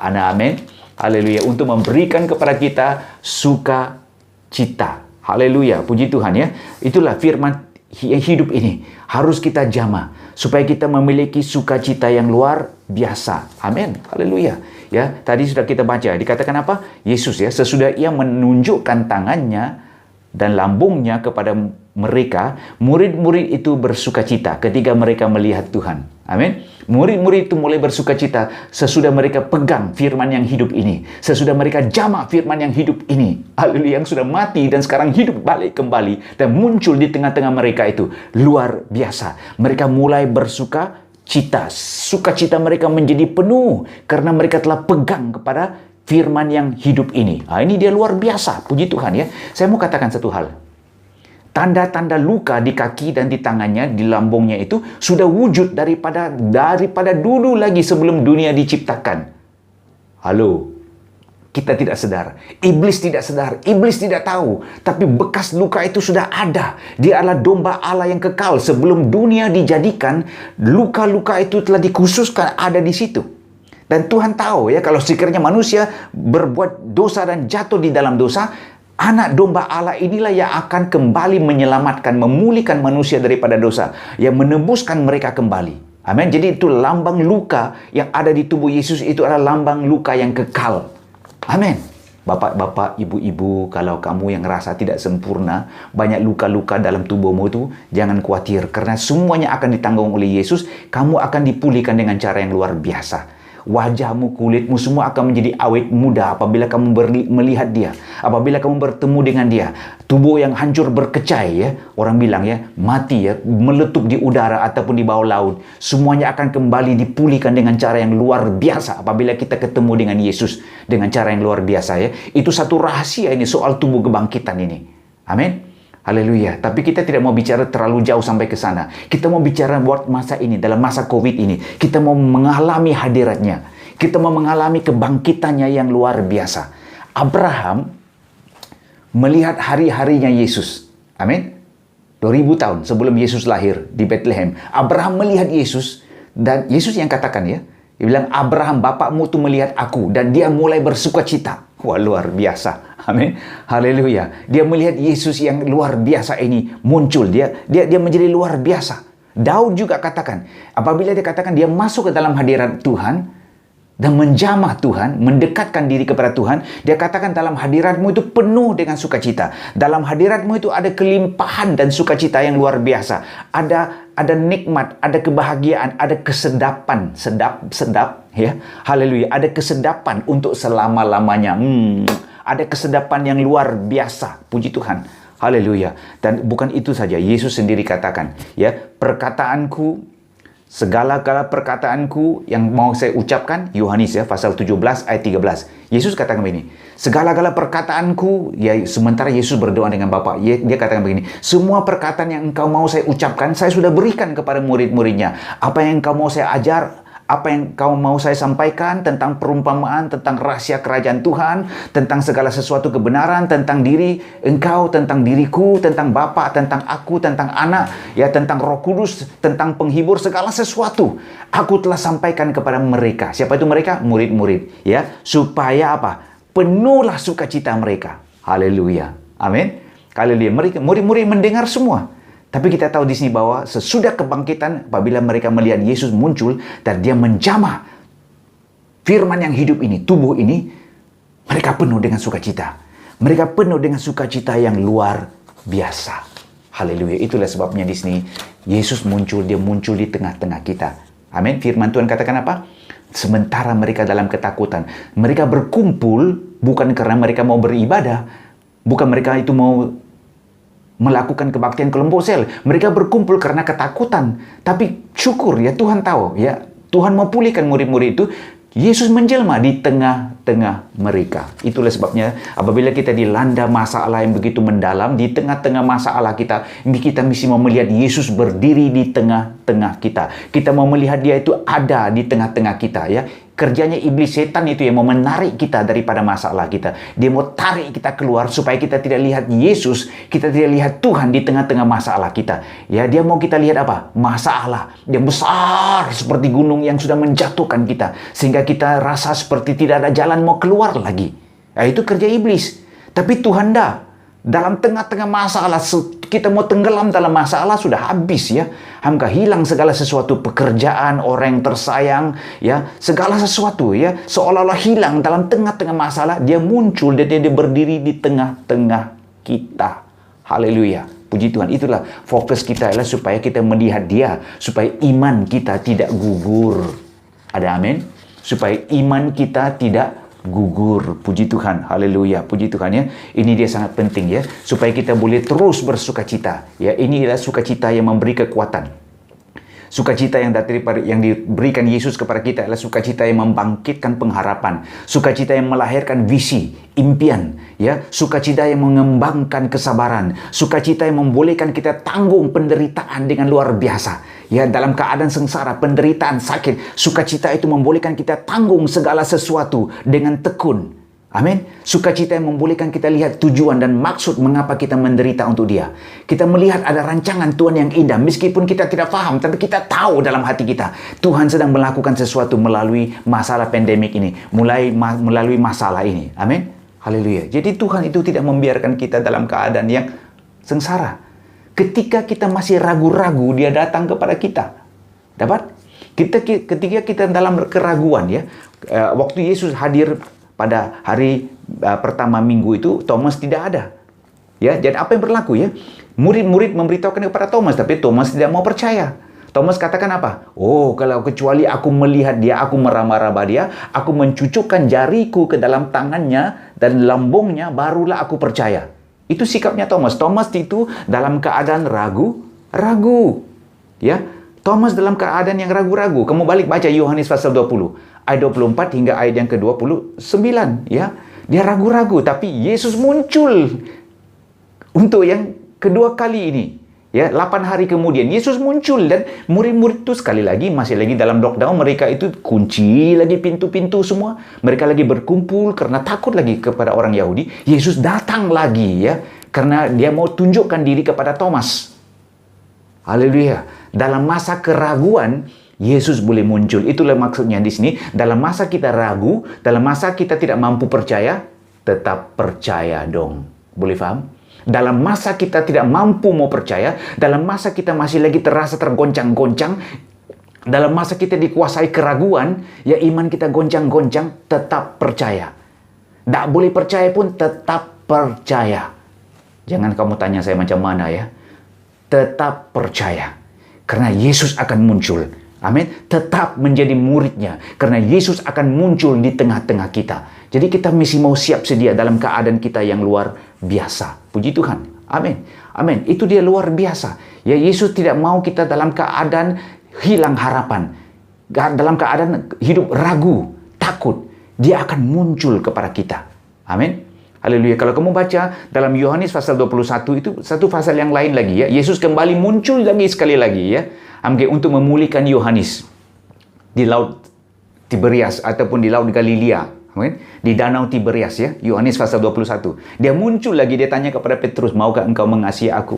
Amin. Haleluya. Untuk memberikan kepada kita sukacita. Haleluya. Puji Tuhan ya. Itulah firman hidup ini. Harus kita jamah supaya kita memiliki sukacita yang luar biasa. Amin. Haleluya. Ya, tadi sudah kita baca. Dikatakan apa? Yesus ya, sesudah ia menunjukkan tangannya dan lambungnya kepada mereka, murid-murid itu bersukacita ketika mereka melihat Tuhan. Amin. Murid-murid itu mulai bersukacita sesudah mereka pegang firman yang hidup ini. Sesudah mereka jamak firman yang hidup ini. Haleluya, yang sudah mati dan sekarang hidup balik kembali dan muncul di tengah-tengah mereka itu. Luar biasa. Mereka mulai bersukacita. Sukacita mereka menjadi penuh karena mereka telah pegang kepada firman yang hidup ini. Ini dia luar biasa. Puji Tuhan ya. Saya mau katakan satu hal. Tanda-tanda luka di kaki dan di tangannya, di lambungnya itu sudah wujud daripada dulu lagi sebelum dunia diciptakan. Halo. Kita tidak sadar. Iblis tidak sadar. Iblis tidak tahu. Tapi bekas luka itu sudah ada. Dia adalah domba Allah yang kekal. Sebelum dunia dijadikan, luka-luka itu telah dikhususkan ada di situ. Dan Tuhan tahu ya, kalau sekiranya manusia berbuat dosa dan jatuh di dalam dosa, anak domba Allah inilah yang akan kembali menyelamatkan, memulihkan manusia daripada dosa, yang menebuskan mereka kembali. Amin. Jadi itu lambang luka yang ada di tubuh Yesus, itu adalah lambang luka yang kekal. Amin. Bapak-bapak, ibu-ibu, kalau kamu yang rasa tidak sempurna, banyak luka-luka dalam tubuhmu itu, jangan khawatir. Karena semuanya akan ditanggung oleh Yesus, kamu akan dipulihkan dengan cara yang luar biasa. Wajahmu, kulitmu semua akan menjadi awet muda apabila kamu melihat dia. Apabila kamu bertemu dengan dia. Tubuh yang hancur berkecai ya. Orang bilang ya, mati ya, meletup di udara ataupun di bawah laut. Semuanya akan kembali dipulihkan dengan cara yang luar biasa apabila kita ketemu dengan Yesus dengan cara yang luar biasa ya. Itu satu rahasia ini soal tubuh kebangkitan ini. Amin. Haleluya. Tapi kita tidak mau bicara terlalu jauh sampai ke sana. Kita mau bicara buat masa ini, dalam masa COVID ini. Kita mau mengalami hadiratnya. Kita mau mengalami kebangkitannya yang luar biasa. Abraham melihat hari-harinya Yesus. Amin. 2000 tahun sebelum Yesus lahir di Bethlehem. Abraham melihat Yesus. Dan Yesus yang katakan ya. Dia bilang, Abraham bapakmu tuh melihat aku. Dan dia mulai bersukacita. Wah, luar biasa. Amin. Haleluya. Dia melihat Yesus yang luar biasa ini muncul. Dia menjadi luar biasa. Daud juga katakan, apabila dia katakan dia masuk ke dalam hadirat Tuhan dan menjamah Tuhan, mendekatkan diri kepada Tuhan, dia katakan dalam hadiratmu itu penuh dengan sukacita. Dalam hadiratmu itu ada kelimpahan dan sukacita yang luar biasa. Ada nikmat, ada kebahagiaan, ada kesedapan, sedap ya. Haleluya. Ada kesedapan untuk selama-lamanya. Ada kesedapan yang luar biasa. Puji Tuhan. Haleluya. Dan bukan itu saja. Yesus sendiri katakan, ya, perkataanku, segala-gala perkataanku yang mau saya ucapkan, Yohanes ya, pasal 17 ayat 13. Yesus katakan begini, segala-gala perkataanku, ya, sementara Yesus berdoa dengan Bapa, dia katakan begini, semua perkataan yang engkau mau saya ucapkan, saya sudah berikan kepada murid-muridnya. Apa yang engkau mau saya ajar, apa yang kau mau saya sampaikan tentang perumpamaan, tentang rahasia kerajaan Tuhan, tentang segala sesuatu kebenaran, tentang diri engkau, tentang diriku, tentang Bapa, tentang aku, tentang anak, ya, tentang Roh Kudus, tentang penghibur, segala sesuatu aku telah sampaikan kepada mereka. Siapa itu mereka? Murid-murid, ya, supaya apa? Penuhlah sukacita mereka. Haleluya. Amin. Haleluya. Mereka murid-murid mendengar semua. Tapi kita tahu di sini bahwa sesudah kebangkitan, apabila mereka melihat Yesus muncul dan dia menjamah firman yang hidup ini, tubuh ini, mereka penuh dengan sukacita. Mereka penuh dengan sukacita yang luar biasa. Haleluya. Itulah sebabnya di sini Yesus muncul, dia muncul di tengah-tengah kita. Amin. Firman Tuhan katakan apa? Sementara mereka dalam ketakutan, mereka berkumpul bukan karena mereka mau beribadah, bukan mereka itu mau melakukan kebaktian kelompok sel. Mereka berkumpul karena ketakutan. Tapi syukur ya, Tuhan tahu ya, Tuhan mau pulihkan murid-murid itu. Yesus menjelma di tengah tengah-tengah mereka. Itulah sebabnya apabila kita dilanda masalah yang begitu mendalam, di tengah-tengah masalah kita mesti mau melihat Yesus berdiri di tengah-tengah kita. Kita mau melihat dia itu ada di tengah-tengah kita, ya. Kerjanya iblis, setan itu yang mau menarik kita daripada masalah kita. Dia mau tarik kita keluar supaya kita tidak lihat Yesus, kita tidak lihat Tuhan di tengah-tengah masalah kita. Ya, dia mau kita lihat apa? Masalah yang besar seperti gunung yang sudah menjatuhkan kita, sehingga kita rasa seperti tidak ada jalan mau keluar lagi. Ya, itu kerja iblis. Tapi Tuhan dah. Dalam tengah-tengah masalah, kita mau tenggelam dalam masalah, sudah habis, ya. Hamka hilang segala sesuatu, pekerjaan, orang yang tersayang, ya, segala sesuatu, ya, seolah-olah hilang dalam tengah-tengah masalah. Dia muncul dan dia berdiri di tengah-tengah kita. Haleluya. Puji Tuhan. Itulah fokus kita adalah supaya kita melihat dia, supaya iman kita tidak gugur. Ada amin? Supaya iman kita tidak gugur. Puji Tuhan. Haleluya. Puji Tuhan, ya. Ini dia sangat penting, ya, supaya kita boleh terus bersukacita. Ya, ini adalah sukacita yang memberi kekuatan. Sukacita yang diberikan Yesus kepada kita adalah sukacita yang membangkitkan pengharapan, sukacita yang melahirkan visi, impian, ya, sukacita yang mengembangkan kesabaran, sukacita yang membolehkan kita tanggung penderitaan dengan luar biasa. Ya, dalam keadaan sengsara, penderitaan, sakit, sukacita itu membolehkan kita tanggung segala sesuatu dengan tekun. Amin. Sukacita yang membolehkan kita lihat tujuan dan maksud mengapa kita menderita untuk dia. Kita melihat ada rancangan Tuhan yang indah. Meskipun kita tidak paham, tapi kita tahu dalam hati kita, Tuhan sedang melakukan sesuatu melalui masalah pandemik ini. Melalui masalah ini. Amin. Haleluya. Jadi Tuhan itu tidak membiarkan kita dalam keadaan yang sengsara. Ketika kita masih ragu-ragu, dia datang kepada kita. Dapat? Ketika kita dalam keraguan, ya. Waktu Yesus hadir pada hari pertama minggu itu, Thomas tidak ada. Ya, jadi apa yang berlaku, ya? Murid-murid memberitahukan kepada Thomas, tapi Thomas tidak mau percaya. Thomas katakan apa? Oh, kalau kecuali aku melihat dia, aku meraba-raba dia, aku mencucukkan jariku ke dalam tangannya dan lambungnya, barulah aku percaya. Itu sikapnya Thomas. Thomas itu dalam keadaan ragu. Ya, Thomas dalam keadaan yang ragu-ragu. Kamu balik baca Yohanes pasal 20, ayat 24 hingga ayat yang ke-29, ya. Dia ragu-ragu, tapi Yesus muncul untuk yang kedua kali ini. Ya, 8 hari kemudian Yesus muncul dan murid-murid itu sekali lagi masih lagi dalam lockdown, mereka itu kunci lagi pintu-pintu semua. Mereka lagi berkumpul karena takut lagi kepada orang Yahudi. Yesus datang lagi, ya, karena dia mau tunjukkan diri kepada Thomas. Haleluya. Dalam masa keraguan Yesus boleh muncul. Itulah maksudnya di sini. Dalam masa kita ragu, dalam masa kita tidak mampu percaya, tetap percaya dong. Boleh paham? Dalam masa kita tidak mampu mau percaya, dalam masa kita masih lagi terasa tergoncang-goncang, dalam masa kita dikuasai keraguan, ya, iman kita goncang-goncang, tetap percaya. Tak boleh percaya pun tetap percaya. Jangan kamu tanya saya macam mana, ya. Tetap percaya. Karena Yesus akan muncul. Amin. Tetap menjadi muridnya. Karena Yesus akan muncul di tengah-tengah kita. Jadi kita mesti mau siap sedia dalam keadaan kita yang luar biasa. Puji Tuhan. Amin. Amin. Itu dia luar biasa. Ya, Yesus tidak mau kita dalam keadaan hilang harapan. Dalam keadaan hidup ragu, takut. Dia akan muncul kepada kita. Amin. Haleluya. Kalau kamu baca dalam Yohanes pasal 21 itu satu pasal yang lain lagi, ya. Yesus kembali muncul lagi sekali lagi, ya. Untuk memulihkan Yohanes di laut Tiberias ataupun di laut Galilea. Amin. Di danau Tiberias, ya. Yohanes pasal 21. Dia muncul lagi, dia tanya kepada Petrus, maukah engkau mengasihi aku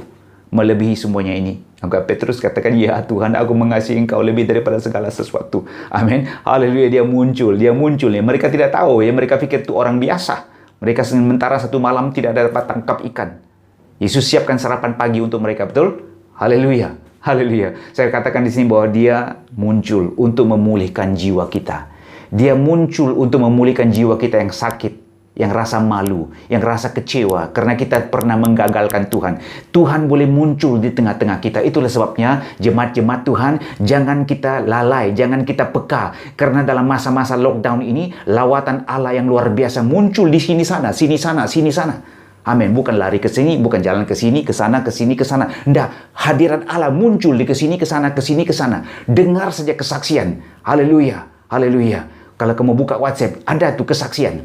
melebihi semuanya ini? Maka Petrus katakan, ya Tuhan, aku mengasihi engkau lebih daripada segala sesuatu. Amin. Haleluya. Dia muncul. Ya. Mereka tidak tahu, ya. Mereka pikir itu orang biasa. Mereka sementara satu malam tidak dapat tangkap ikan. Yesus siapkan sarapan pagi untuk mereka, betul? Haleluya. Haleluya. Saya katakan di sini bahwa dia muncul untuk memulihkan jiwa kita. Dia muncul untuk memulihkan jiwa kita yang sakit, yang rasa malu, yang rasa kecewa karena kita pernah menggagalkan Tuhan. Tuhan boleh muncul di tengah-tengah kita. Itulah sebabnya jemaat-jemaat Tuhan, jangan kita lalai, jangan kita peka. Karena dalam masa-masa lockdown ini, lawatan Allah yang luar biasa muncul di sini sana, sini sana, sini sana. Amin. Bukan lari ke sini, bukan jalan ke sini, ke sana, ke sini, ke sana. Enggak, hadirat Allah muncul di ke sini, ke sana, ke sini, ke sana. Dengar saja kesaksian. Haleluya. Haleluya. Kalau kamu buka WhatsApp, ada tuh kesaksian.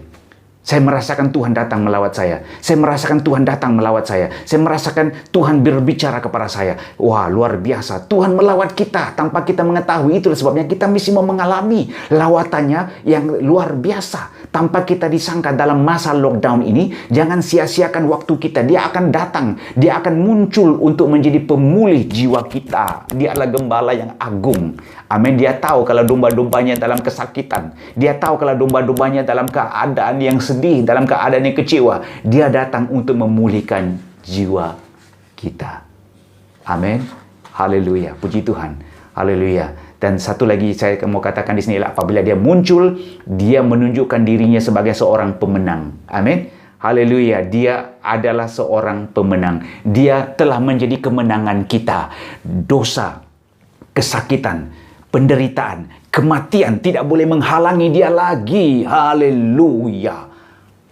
Saya merasakan Tuhan datang melawat saya. Saya merasakan Tuhan datang melawat saya. Saya merasakan Tuhan berbicara kepada saya. Wah, luar biasa. Tuhan melawat kita tanpa kita mengetahui. Itulah sebabnya kita mesti mau mengalami lawatannya yang luar biasa. Tanpa kita disangka dalam masa lockdown ini, jangan sia-siakan waktu kita. Dia akan datang. Dia akan muncul untuk menjadi pemulih jiwa kita. Dia adalah gembala yang agung. Amin. Dia tahu kalau domba-dombanya dalam kesakitan. Dia tahu kalau domba-dombanya dalam keadaan yang sedih, dalam keadaan yang kecewa. Dia datang untuk memulihkan jiwa kita. Amin. Haleluya. Puji Tuhan. Haleluya. Dan satu lagi saya mau katakan di sini, apabila dia muncul, dia menunjukkan dirinya sebagai seorang pemenang. Amin. Haleluya. Dia adalah seorang pemenang. Dia telah menjadi kemenangan kita. Dosa, kesakitan, penderitaan, kematian tidak boleh menghalangi dia lagi. Haleluya.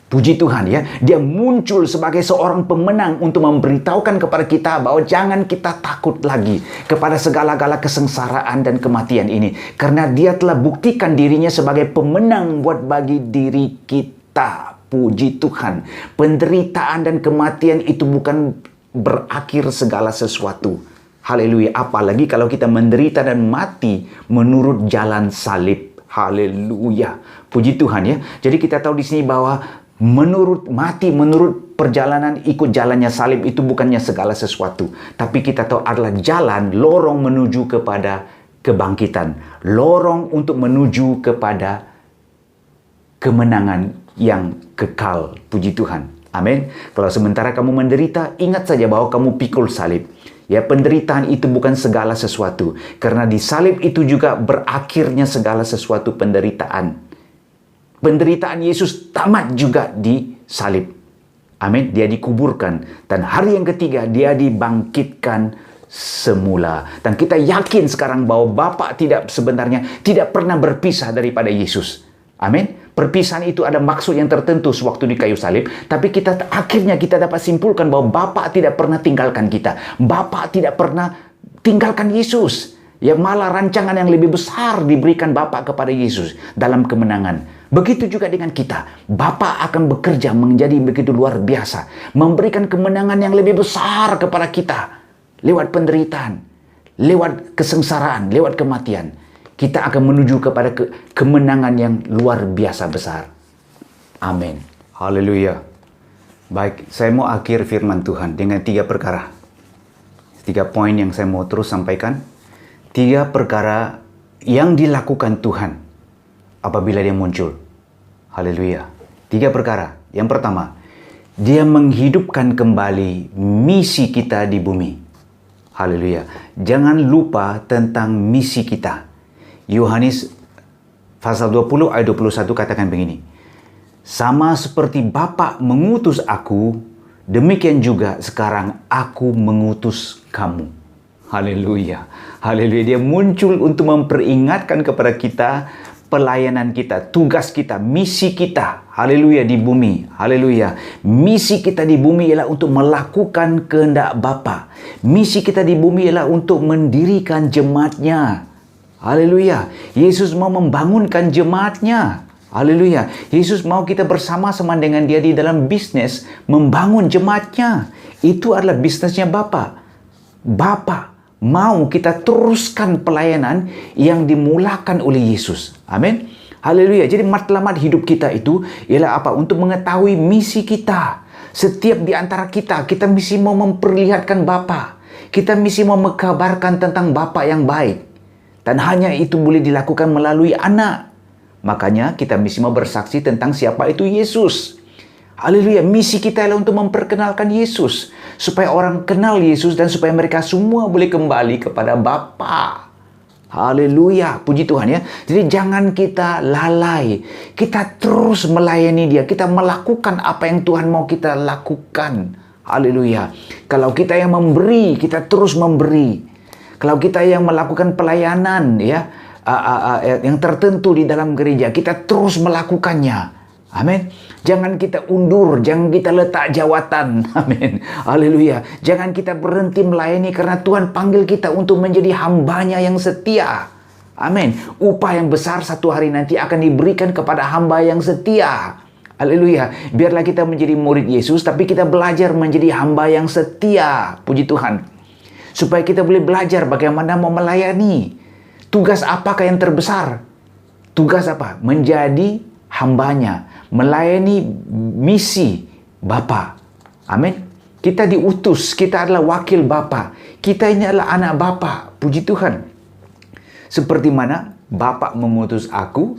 Puji Tuhan ya. Dia muncul sebagai seorang pemenang untuk memberitahukan kepada kita bahwa jangan kita takut lagi kepada segala-gala kesengsaraan dan kematian ini. Karena dia telah buktikan dirinya sebagai pemenang buat bagi diri kita. Puji Tuhan. Penderitaan dan kematian itu bukan berakhir segala sesuatu. Haleluya. Apalagi kalau kita menderita dan mati menurut jalan salib. Haleluya. Puji Tuhan ya. Jadi kita tahu di sini bahwa menurut perjalanan ikut jalannya salib itu bukannya segala sesuatu. Tapi kita tahu adalah jalan lorong menuju kepada kebangkitan. Lorong untuk menuju kepada kemenangan yang kekal. Puji Tuhan. Amin. Kalau sementara kamu menderita, ingat saja bahwa kamu pikul salib. Ya, penderitaan itu bukan segala sesuatu. Karena di salib itu juga berakhirnya segala sesuatu penderitaan. Penderitaan Yesus tamat juga di salib. Amin. Dia dikuburkan. Dan hari yang ketiga, dia dibangkitkan semula. Dan kita yakin sekarang bahwa Bapa sebenarnya tidak pernah berpisah daripada Yesus. Amin. Perpisahan itu ada maksud yang tertentu sewaktu di kayu salib. Tapi akhirnya kita dapat simpulkan bahwa Bapa tidak pernah tinggalkan kita. Bapa tidak pernah tinggalkan Yesus. Ya, malah rancangan yang lebih besar diberikan Bapa kepada Yesus dalam kemenangan. Begitu juga dengan kita. Bapa akan bekerja menjadi begitu luar biasa. Memberikan kemenangan yang lebih besar kepada kita. Lewat penderitaan. Lewat kesengsaraan. Lewat kematian. Kita akan menuju kepada kemenangan yang luar biasa besar. Amin. Haleluya. Baik, saya mau akhir firman Tuhan dengan 3 perkara. 3 poin yang saya mau terus sampaikan. 3 perkara yang dilakukan Tuhan apabila dia muncul. Haleluya. 3 perkara. Yang pertama, dia menghidupkan kembali misi kita di bumi. Haleluya. Jangan lupa tentang misi kita. Yohanes pasal 20 ayat 21 katakan begini. Sama seperti Bapa mengutus aku, demikian juga sekarang aku mengutus kamu. Haleluya. Haleluya. Dia muncul untuk memperingatkan kepada kita pelayanan kita, tugas kita, misi kita. Haleluya di bumi. Haleluya. Misi kita di bumi ialah untuk melakukan kehendak Bapa. Misi kita di bumi ialah untuk mendirikan jemaatnya. Haleluya. Yesus mau membangunkan jemaatnya. Haleluya. Yesus mau kita bersama-sama dengan dia di dalam bisnis membangun jemaatnya. Itu adalah bisnisnya Bapa. Bapa mau kita teruskan pelayanan yang dimulakan oleh Yesus. Amin. Haleluya. Jadi matlamat hidup kita itu ialah apa? Untuk mengetahui misi kita. Setiap di antara kita mesti mau memperlihatkan Bapa. Kita mesti mau mengkabarkan tentang Bapa yang baik. Dan hanya itu boleh dilakukan melalui anak. Makanya kita mesti mau bersaksi tentang siapa itu Yesus. Haleluya. Misi kita adalah untuk memperkenalkan Yesus. Supaya orang kenal Yesus dan supaya mereka semua boleh kembali kepada Bapa. Haleluya. Puji Tuhan ya. Jadi jangan kita lalai. Kita terus melayani dia. Kita melakukan apa yang Tuhan mau kita lakukan. Haleluya. Kalau kita yang memberi, kita terus memberi. Kalau kita yang melakukan pelayanan ya yang tertentu di dalam gereja, kita terus melakukannya. Amin. Jangan kita undur, jangan kita letak jawatan. Amin. Haleluya. Jangan kita berhenti melayani karena Tuhan panggil kita untuk menjadi hambanya yang setia. Amin. Upah yang besar satu hari nanti akan diberikan kepada hamba yang setia. Haleluya. Biarlah kita menjadi murid Yesus, tapi kita belajar menjadi hamba yang setia. Puji Tuhan. Supaya kita boleh belajar bagaimana mau melayani. Tugas apakah yang terbesar? Tugas apa? Menjadi hambanya. Melayani misi Bapa. Amin. Kita diutus. Kita adalah wakil Bapa. Kita ini adalah anak Bapa. Puji Tuhan. Seperti mana Bapa mengutus aku,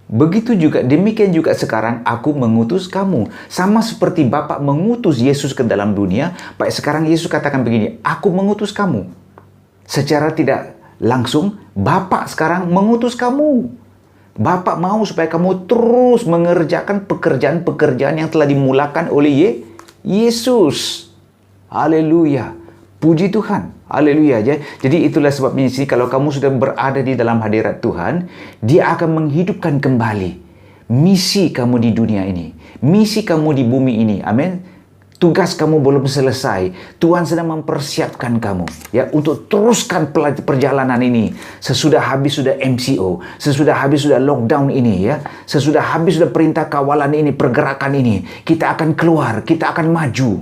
begitu juga, demikian juga sekarang aku mengutus kamu. Sama seperti Bapa mengutus Yesus ke dalam dunia, baik sekarang Yesus katakan begini, aku mengutus kamu. Secara tidak langsung, Bapa sekarang mengutus kamu. Bapa mau supaya kamu terus mengerjakan pekerjaan-pekerjaan yang telah dimulakan oleh Yesus. Haleluya. Puji Tuhan. Haleluya. Jadi itulah sebabnya sih kalau kamu sudah berada di dalam hadirat Tuhan, Dia akan menghidupkan kembali misi kamu di dunia ini. Misi kamu di bumi ini. Amin. Tugas kamu belum selesai. Tuhan sedang mempersiapkan kamu ya untuk teruskan perjalanan ini. Sesudah habis sudah MCO, sesudah habis sudah lockdown ini ya. Sesudah habis sudah perintah kawalan ini, pergerakan ini, kita akan keluar, kita akan maju.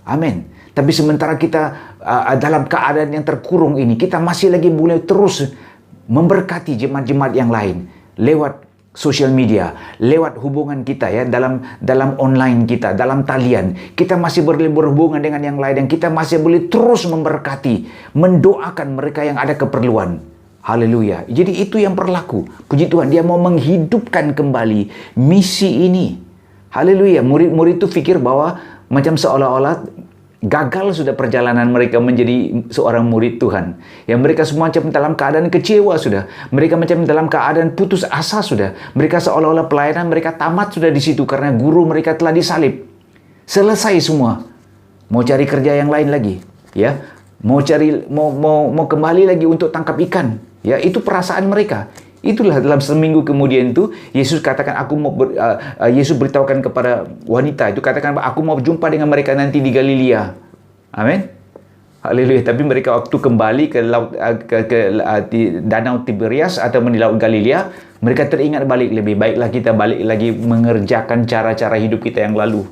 Amin. Tapi sementara kita dalam keadaan yang terkurung ini, kita masih lagi boleh terus memberkati jemaat-jemaat yang lain lewat sosial media, lewat hubungan kita ya, dalam online kita, dalam talian. Kita masih boleh berhubungan dengan yang lain dan kita masih boleh terus memberkati, mendoakan mereka yang ada keperluan. Haleluya. Jadi itu yang berlaku. Puji Tuhan, Dia mau menghidupkan kembali misi ini. Haleluya. Murid-murid itu pikir bahwa macam seolah-olah gagal sudah perjalanan mereka menjadi seorang murid Tuhan. Ya, mereka semua macam dalam keadaan kecewa sudah. Mereka macam dalam keadaan putus asa sudah. Mereka seolah-olah pelayanan mereka tamat sudah di situ karena guru mereka telah disalib. Selesai semua. Mau cari kerja yang lain lagi, ya. Mau kembali lagi untuk tangkap ikan. Ya, itu perasaan mereka. Itulah dalam seminggu kemudian itu Yesus katakan Yesus beritahukan kepada wanita itu, katakan aku mau jumpa dengan mereka nanti di Galilea. Amin. Haleluya. Tapi mereka waktu kembali ke laut di Danau Tiberias atau di Laut Galilea, mereka teringat balik, lebih baiklah kita balik lagi mengerjakan cara-cara hidup kita yang lalu.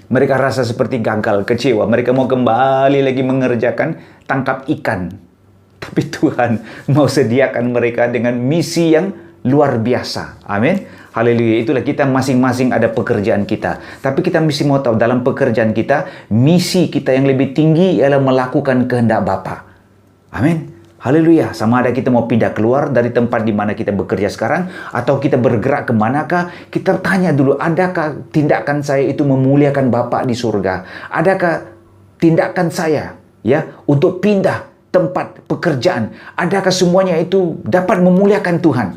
Mereka rasa seperti gagal, kecewa. Mereka mau kembali lagi mengerjakan tangkap ikan. Tapi Tuhan mau sediakan mereka dengan misi yang luar biasa. Amin. Haleluya. Itulah kita masing-masing ada pekerjaan kita. Tapi kita mesti mau tahu dalam pekerjaan kita, misi kita yang lebih tinggi ialah melakukan kehendak Bapa. Amin. Haleluya. Sama ada kita mau pindah keluar dari tempat di mana kita bekerja sekarang, atau kita bergerak ke manakah, kita tanya dulu, adakah tindakan saya itu memuliakan Bapa di surga? Adakah tindakan saya ya untuk pindah tempat pekerjaan, adakah semuanya itu dapat memuliakan Tuhan?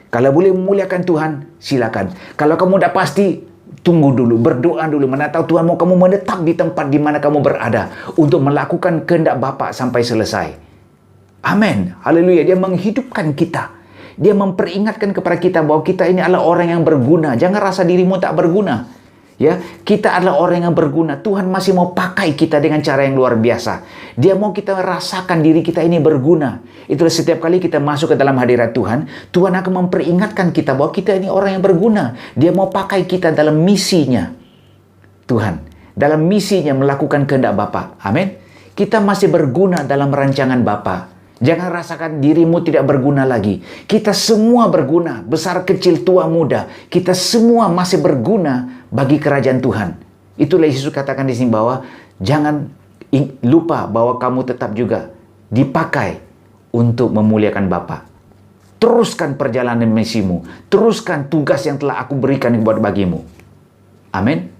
Kalau boleh memuliakan Tuhan, silakan. Kalau kamu dah pasti, tunggu dulu, berdoa dulu, mana tahu Tuhan mau kamu menetap di tempat di mana kamu berada untuk melakukan kehendak Bapa sampai selesai. Amin. Haleluya. Dia menghidupkan kita. Dia memperingatkan kepada kita bahwa kita ini adalah orang yang berguna. Jangan rasa dirimu tak berguna. Ya, kita adalah orang yang berguna. Tuhan masih mau pakai kita dengan cara yang luar biasa. Dia mau kita rasakan diri kita ini berguna. Itulah setiap kali kita masuk ke dalam hadirat Tuhan, Tuhan akan memperingatkan kita bahwa kita ini orang yang berguna. Dia mau pakai kita dalam misinya. Tuhan, dalam misinya melakukan kehendak Bapa. Amin. Kita masih berguna dalam rancangan Bapa. Jangan rasakan dirimu tidak berguna lagi. Kita semua berguna, besar kecil tua muda. Kita semua masih berguna bagi kerajaan Tuhan. Itulah Yesus katakan di sini bahwa jangan lupa bahwa kamu tetap juga dipakai untuk memuliakan Bapa. Teruskan perjalanan misimu. Teruskan tugas yang telah aku berikan buat bagimu. Amin.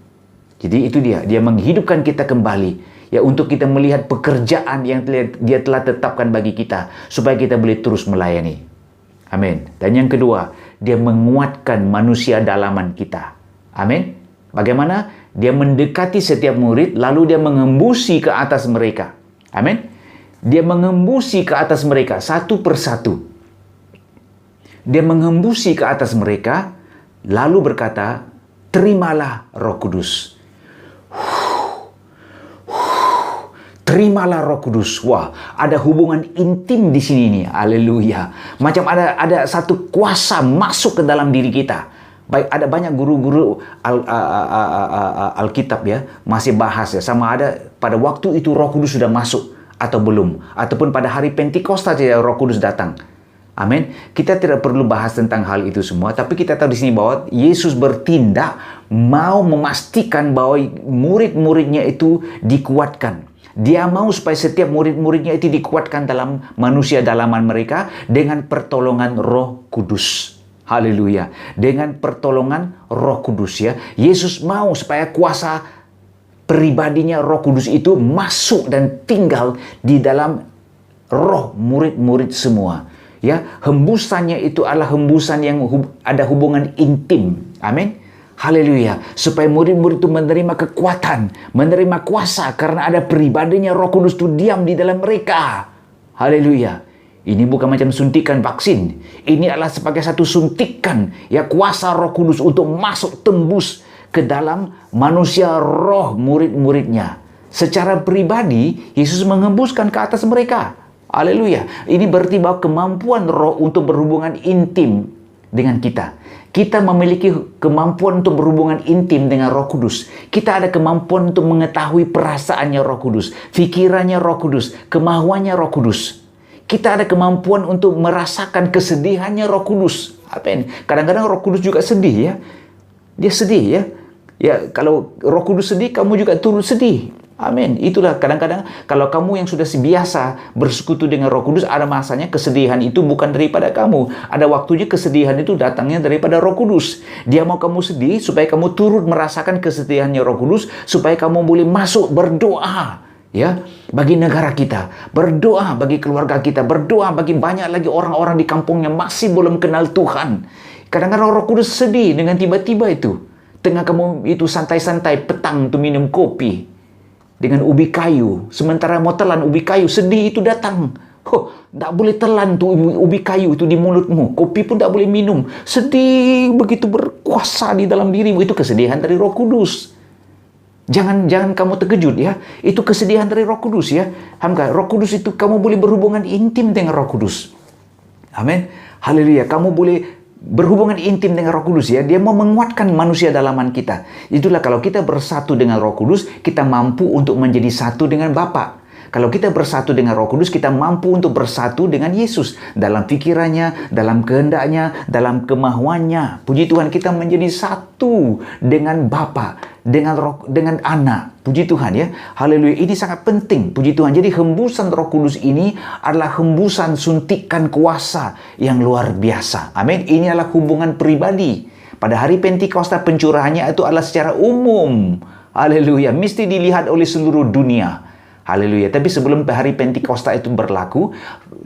Jadi itu dia menghidupkan kita kembali. Ya, untuk kita melihat pekerjaan yang Dia telah tetapkan bagi kita, supaya kita boleh terus melayani. Amin. Dan yang kedua, Dia menguatkan manusia dalaman kita. Amin. Bagaimana? Dia mendekati setiap murid, lalu Dia mengembusi ke atas mereka. Amin. Dia mengembusi ke atas mereka satu persatu. Dia mengembusi ke atas mereka, lalu berkata, terimalah Roh Kudus. Terimalah Roh Kudus. Wah, ada hubungan intim di sini nih. Haleluya. Macam ada satu kuasa masuk ke dalam diri kita. Baik, ada banyak guru-guru Alkitab ya, masih bahas ya, sama ada pada waktu itu Roh Kudus sudah masuk atau belum, ataupun pada hari Pentakosta tidak Roh Kudus datang. Amin. Kita tidak perlu bahas tentang hal itu semua, tapi kita tahu di sini bahwa Yesus bertindak mau memastikan bahwa murid-muridnya itu dikuatkan. Dia mau supaya setiap murid-muridnya itu dikuatkan dalam manusia dalaman mereka dengan pertolongan Roh Kudus. Haleluya. Dengan pertolongan Roh Kudus ya. Yesus mau supaya kuasa pribadinya Roh Kudus itu masuk dan tinggal di dalam roh murid-murid semua. Ya, hembusannya itu adalah hembusan yang ada hubungan intim. Amin. Haleluya. Supaya murid-murid itu menerima kekuatan, menerima kuasa karena ada pribadinya Roh Kudus itu diam di dalam mereka. Haleluya. Ini bukan macam suntikan vaksin. Ini adalah sebagai satu suntikan ya, kuasa Roh Kudus untuk masuk tembus ke dalam manusia roh murid-muridnya. Secara pribadi Yesus menghembuskan ke atas mereka. Haleluya. Ini berarti bahwa kemampuan roh untuk berhubungan intim dengan kita. Kita memiliki kemampuan untuk berhubungan intim dengan Roh Kudus. Kita ada kemampuan untuk mengetahui perasaannya Roh Kudus, pikirannya Roh Kudus, kemauannya Roh Kudus. Kita ada kemampuan untuk merasakan kesedihannya Roh Kudus. Amin. Kadang-kadang Roh Kudus juga sedih ya. Dia sedih ya. Ya, kalau Roh Kudus sedih, kamu juga turut sedih. Amin. Itulah kadang-kadang kalau kamu yang sudah biasa bersekutu dengan Roh Kudus, ada masanya kesedihan itu bukan daripada kamu. Ada waktunya kesedihan itu datangnya daripada Roh Kudus. Dia mau kamu sedih supaya kamu turut merasakan kesedihannya Roh Kudus, supaya kamu boleh masuk berdoa ya bagi negara kita, berdoa bagi keluarga kita, berdoa bagi banyak lagi orang-orang di kampungnya masih belum kenal Tuhan. Kadang-kadang Roh Kudus sedih dengan tiba-tiba itu. Tengah kamu itu santai-santai petang tuh minum kopi dengan ubi kayu, sementara mau telan ubi kayu, sedih itu datang. Tak boleh telan tuh ubi kayu itu di mulutmu. Kopi pun tak boleh minum. Sedih begitu berkuasa di dalam dirimu. Itu kesedihan dari Roh Kudus. Jangan kamu terkejut ya. Itu kesedihan dari Roh Kudus ya. Hamka, Roh Kudus itu kamu boleh berhubungan intim dengan Roh Kudus. Amin. Haleluya. Kamu boleh berhubungan intim dengan Roh Kudus ya. Dia mau menguatkan manusia dalaman kita. Itulah kalau kita bersatu dengan Roh Kudus, kita mampu untuk menjadi satu dengan Bapa. Kalau kita bersatu dengan Roh Kudus, kita mampu untuk bersatu dengan Yesus dalam pikirannya, dalam kehendaknya, dalam kemauannya. Puji Tuhan, kita menjadi satu dengan Bapa, dengan Anak. Puji Tuhan ya. Haleluya. Ini sangat penting. Puji Tuhan. Jadi hembusan Roh Kudus ini adalah hembusan suntikan kuasa yang luar biasa. Amin. Ini adalah hubungan pribadi. Pada hari Pentakosta pencurahannya itu adalah secara umum. Haleluya. Mesti dilihat oleh seluruh dunia. Haleluya. Tapi sebelum hari Pentakosta itu berlaku,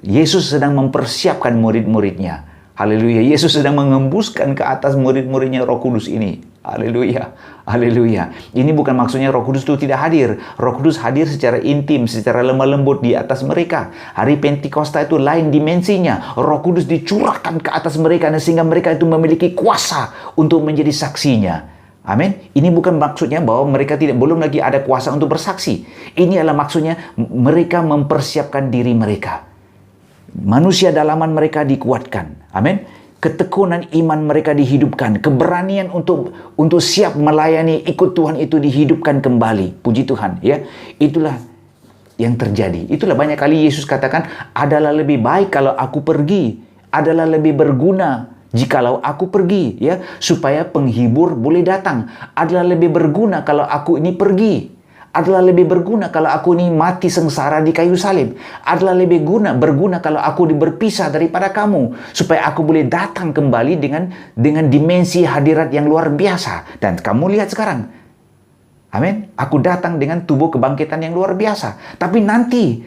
Yesus sedang mempersiapkan murid-muridnya. Haleluya. Yesus sedang mengembuskan ke atas murid-muridnya Roh Kudus ini. Haleluya. Haleluya. Ini bukan maksudnya Roh Kudus itu tidak hadir. Roh Kudus hadir secara intim, secara lemah lembut di atas mereka. Hari Pentakosta itu lain dimensinya. Roh Kudus dicurahkan ke atas mereka sehingga mereka itu memiliki kuasa untuk menjadi saksinya. Amin. Ini bukan maksudnya bahwa mereka belum lagi ada kuasa untuk bersaksi. Ini adalah maksudnya mereka mempersiapkan diri mereka. Manusia dalaman mereka dikuatkan. Amin. Ketekunan iman mereka dihidupkan. Keberanian untuk siap melayani ikut Tuhan itu dihidupkan kembali. Puji Tuhan ya. Itulah yang terjadi. Itulah banyak kali Yesus katakan, adalah lebih baik kalau aku pergi. Adalah lebih berguna jikalau aku pergi ya, supaya penghibur boleh datang. Adalah lebih berguna kalau aku ini pergi. Adalah lebih berguna kalau aku ini mati sengsara di kayu salib. Adalah lebih berguna kalau aku berpisah daripada kamu, supaya aku boleh datang kembali dengan dimensi hadirat yang luar biasa. Dan kamu lihat sekarang. Amin. Aku datang dengan tubuh kebangkitan yang luar biasa. Tapi nanti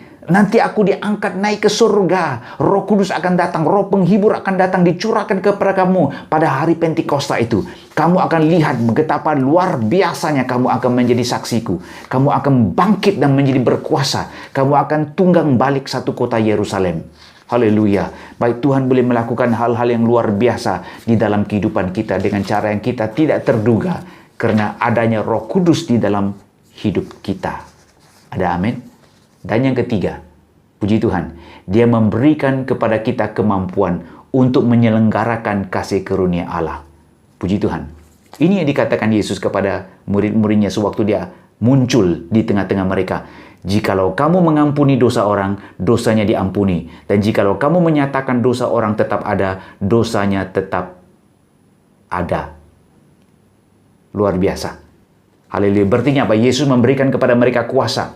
aku diangkat naik ke surga. Roh Kudus akan datang, Roh penghibur akan datang, dicurahkan kepada kamu pada hari Pentakosta itu. Kamu akan lihat betapa luar biasanya kamu akan menjadi saksiku. Kamu akan bangkit dan menjadi berkuasa. Kamu akan tunggang balik satu kota Yerusalem. Haleluya. Baik, Tuhan boleh melakukan hal-hal yang luar biasa di dalam kehidupan kita dengan cara yang kita tidak terduga, karena adanya Roh Kudus di dalam hidup kita. Ada amin? Dan yang ketiga, puji Tuhan, dia memberikan kepada kita kemampuan untuk menyelenggarakan kasih karunia Allah. Puji Tuhan. Ini yang dikatakan Yesus kepada murid-muridnya sewaktu dia muncul di tengah-tengah mereka. Jikalau kamu mengampuni dosa orang, dosanya diampuni. Dan jikalau kamu menyatakan dosa orang tetap ada, dosanya tetap ada. Luar biasa. Haleluya. Berarti apa? Yesus memberikan kepada mereka kuasa,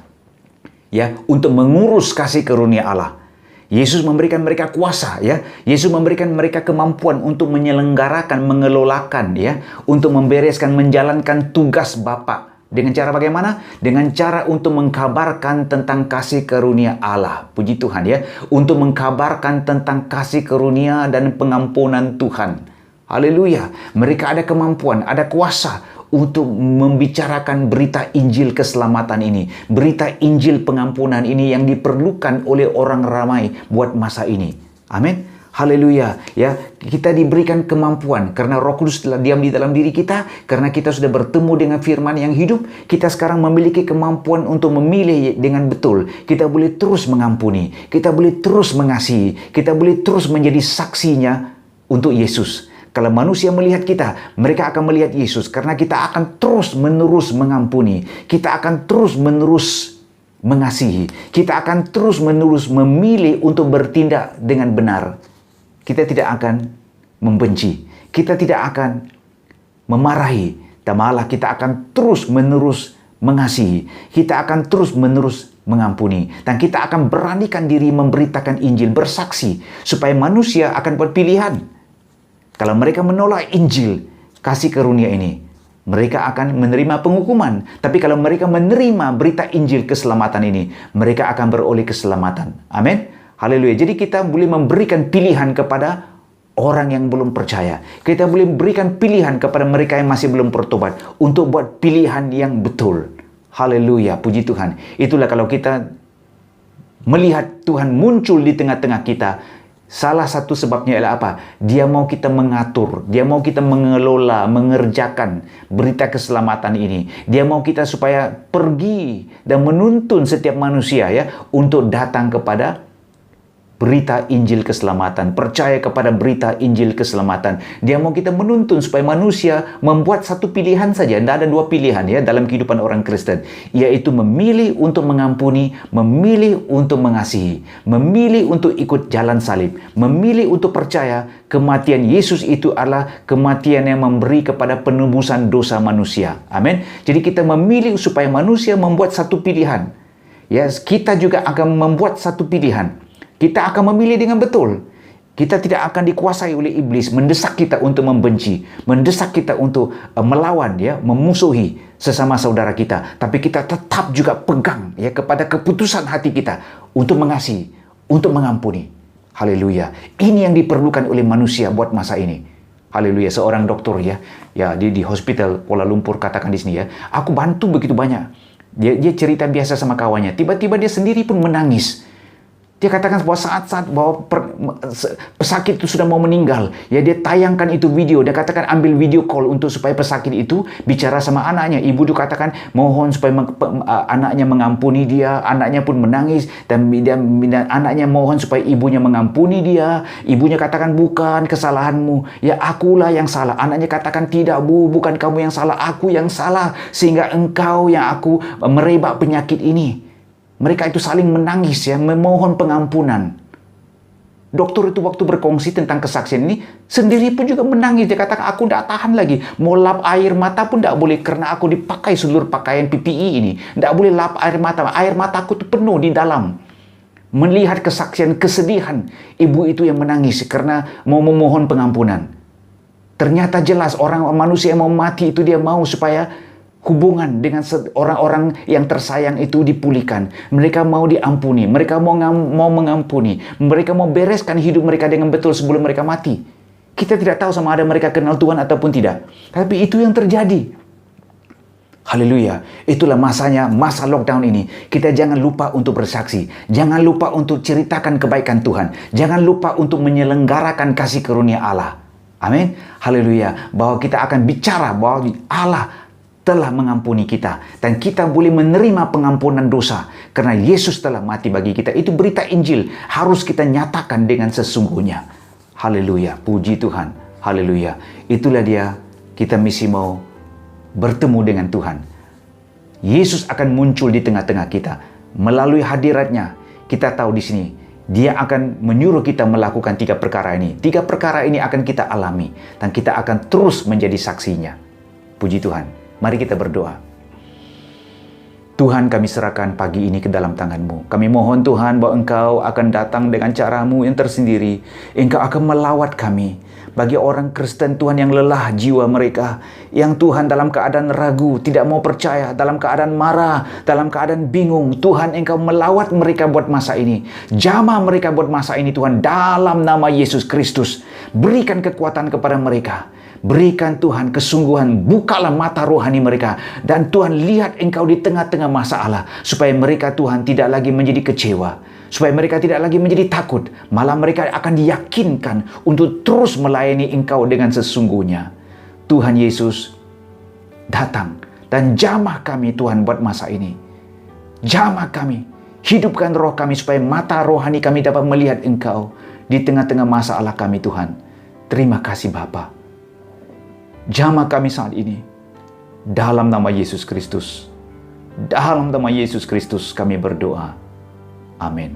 ya, untuk mengurus kasih karunia Allah. Yesus memberikan mereka kuasa, ya. Yesus memberikan mereka kemampuan untuk menyelenggarakan, mengelolakan, ya, untuk membereskan, menjalankan tugas Bapa. Dengan cara bagaimana? Dengan cara untuk mengkabarkan tentang kasih karunia Allah. Puji Tuhan, ya. Untuk mengkabarkan tentang kasih karunia dan pengampunan Tuhan. Haleluya. Mereka ada kemampuan, ada kuasa untuk membicarakan berita Injil keselamatan ini. Berita Injil pengampunan ini yang diperlukan oleh orang ramai buat masa ini. Amin. Haleluya. Ya, kita diberikan kemampuan karena Roh Kudus telah diam di dalam diri kita, karena kita sudah bertemu dengan firman yang hidup, kita sekarang memiliki kemampuan untuk memilih dengan betul. Kita boleh terus mengampuni, kita boleh terus mengasihi, kita boleh terus menjadi saksinya untuk Yesus. Kalau manusia melihat kita, mereka akan melihat Yesus karena kita akan terus-menerus mengampuni, kita akan terus-menerus mengasihi, kita akan terus-menerus memilih untuk bertindak dengan benar. Kita tidak akan membenci, kita tidak akan memarahi, dan malah kita akan terus-menerus mengasihi, kita akan terus-menerus mengampuni, dan kita akan beranikan diri memberitakan Injil, bersaksi, supaya manusia akan buat pilihan. Kalau mereka menolak Injil, kasih karunia ini, mereka akan menerima penghukuman. Tapi kalau mereka menerima berita Injil keselamatan ini, mereka akan beroleh keselamatan. Amin. Haleluya. Jadi kita boleh memberikan pilihan kepada orang yang belum percaya. Kita boleh berikan pilihan kepada mereka yang masih belum bertobat untuk buat pilihan yang betul. Haleluya. Puji Tuhan. Itulah kalau kita melihat Tuhan muncul di tengah-tengah kita, salah satu sebabnya adalah apa? Dia mau kita mengatur, dia mau kita mengelola, mengerjakan berita keselamatan ini. Dia mau kita supaya pergi dan menuntun setiap manusia, ya, untuk datang kepada berita Injil keselamatan, percaya kepada berita Injil keselamatan. Dia mau kita menuntun supaya manusia membuat satu pilihan saja, tidak ada dua pilihan, ya, dalam kehidupan orang Kristen, yaitu memilih untuk mengampuni, memilih untuk mengasihi, memilih untuk ikut jalan salib, memilih untuk percaya kematian Yesus itu adalah kematian yang memberi kepada penebusan dosa manusia. Amin. Jadi kita memilih supaya manusia membuat satu pilihan. Ya, kita juga akan membuat satu pilihan. Kita akan memilih dengan betul. Kita tidak akan dikuasai oleh iblis mendesak kita untuk membenci, mendesak kita untuk melawan, ya, memusuhi sesama saudara kita. Tapi kita tetap juga pegang, ya, kepada keputusan hati kita untuk mengasihi, untuk mengampuni. Haleluya. Ini yang diperlukan oleh manusia buat masa ini. Haleluya. Seorang dokter, ya di hospital Kuala Lumpur katakan di sini, ya, aku bantu begitu banyak. Dia cerita biasa sama kawannya. Tiba-tiba dia sendiri pun menangis. Dia katakan bahwa saat-saat bahwa pesakit itu sudah mau meninggal, ya, dia tayangkan itu video. Dia katakan ambil video call untuk supaya pesakit itu bicara sama anaknya. Ibu itu katakan mohon supaya anaknya mengampuni dia. Anaknya pun menangis dan anaknya mohon supaya ibunya mengampuni dia. Ibunya katakan bukan kesalahanmu, ya, akulah yang salah. Anaknya katakan tidak bu, bukan kamu yang salah, aku yang salah sehingga engkau yang aku merebak penyakit ini. Mereka itu saling menangis, ya, memohon pengampunan. Dokter itu waktu berkongsi tentang kesaksian ini, sendiri pun juga menangis. Dia katakan, aku tidak tahan lagi. Mau lap air mata pun tidak boleh, karena aku dipakai seluruh pakaian PPE ini. Tidak boleh lap air mata. Air mataku itu penuh di dalam. Melihat kesaksian, kesedihan ibu itu yang menangis karena mau memohon pengampunan. Ternyata jelas orang manusia yang mau mati itu dia mau supaya hubungan dengan orang-orang yang tersayang itu dipulihkan. Mereka mau diampuni, mereka mau mengampuni, mereka mau bereskan hidup mereka dengan betul sebelum mereka mati. Kita tidak tahu sama ada mereka kenal Tuhan ataupun tidak. Tapi itu yang terjadi. Haleluya. Itulah masanya, masa lockdown ini. Kita jangan lupa untuk bersaksi. Jangan lupa untuk ceritakan kebaikan Tuhan. Jangan lupa untuk menyelenggarakan kasih karunia Allah. Amin. Haleluya. Bahwa kita akan bicara bahwa Allah telah mengampuni kita. Dan kita boleh menerima pengampunan dosa karena Yesus telah mati bagi kita. Itu berita Injil. Harus kita nyatakan dengan sesungguhnya. Haleluya. Puji Tuhan. Haleluya. Itulah dia. Kita mesti mau bertemu dengan Tuhan. Yesus akan muncul di tengah-tengah kita. Melalui hadiratnya. Kita tahu di sini. Dia akan menyuruh kita melakukan 3 perkara ini. 3 perkara ini akan kita alami. Dan kita akan terus menjadi saksinya. Puji Tuhan. Mari kita berdoa. Tuhan, kami serahkan pagi ini ke dalam tangan-Mu. Kami mohon Tuhan bahwa Engkau akan datang dengan cara-Mu yang tersendiri. Engkau akan melawat kami. Bagi orang Kristen Tuhan yang lelah jiwa mereka. Yang Tuhan dalam keadaan ragu, tidak mau percaya, dalam keadaan marah, dalam keadaan bingung. Tuhan, Engkau melawat mereka buat masa ini. Jamah mereka buat masa ini Tuhan. Dalam nama Yesus Kristus. Berikan kekuatan kepada mereka. Berikan Tuhan kesungguhan, bukalah mata rohani mereka. Dan Tuhan, lihat Engkau di tengah-tengah masalah. Supaya mereka Tuhan tidak lagi menjadi kecewa. Supaya mereka tidak lagi menjadi takut. Malah mereka akan diyakinkan untuk terus melayani Engkau dengan sesungguhnya. Tuhan Yesus, datang dan jamah kami Tuhan buat masa ini. Jamah kami. Hidupkan roh kami supaya mata rohani kami dapat melihat Engkau di tengah-tengah masalah kami Tuhan. Terima kasih Bapa. Jamah kami saat ini. Dalam nama Yesus Kristus. Dalam nama Yesus Kristus kami berdoa. Amin.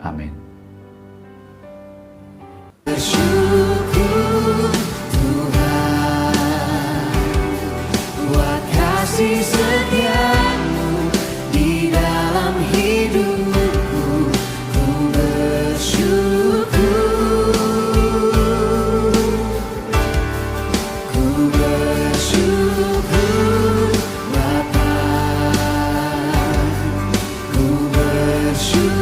Amin. Bersyukur Tuhan buat kasih setia-Mu di dalam hidupku. Ku bersyukur, ku bersyukur Bapa, ku bersyukur.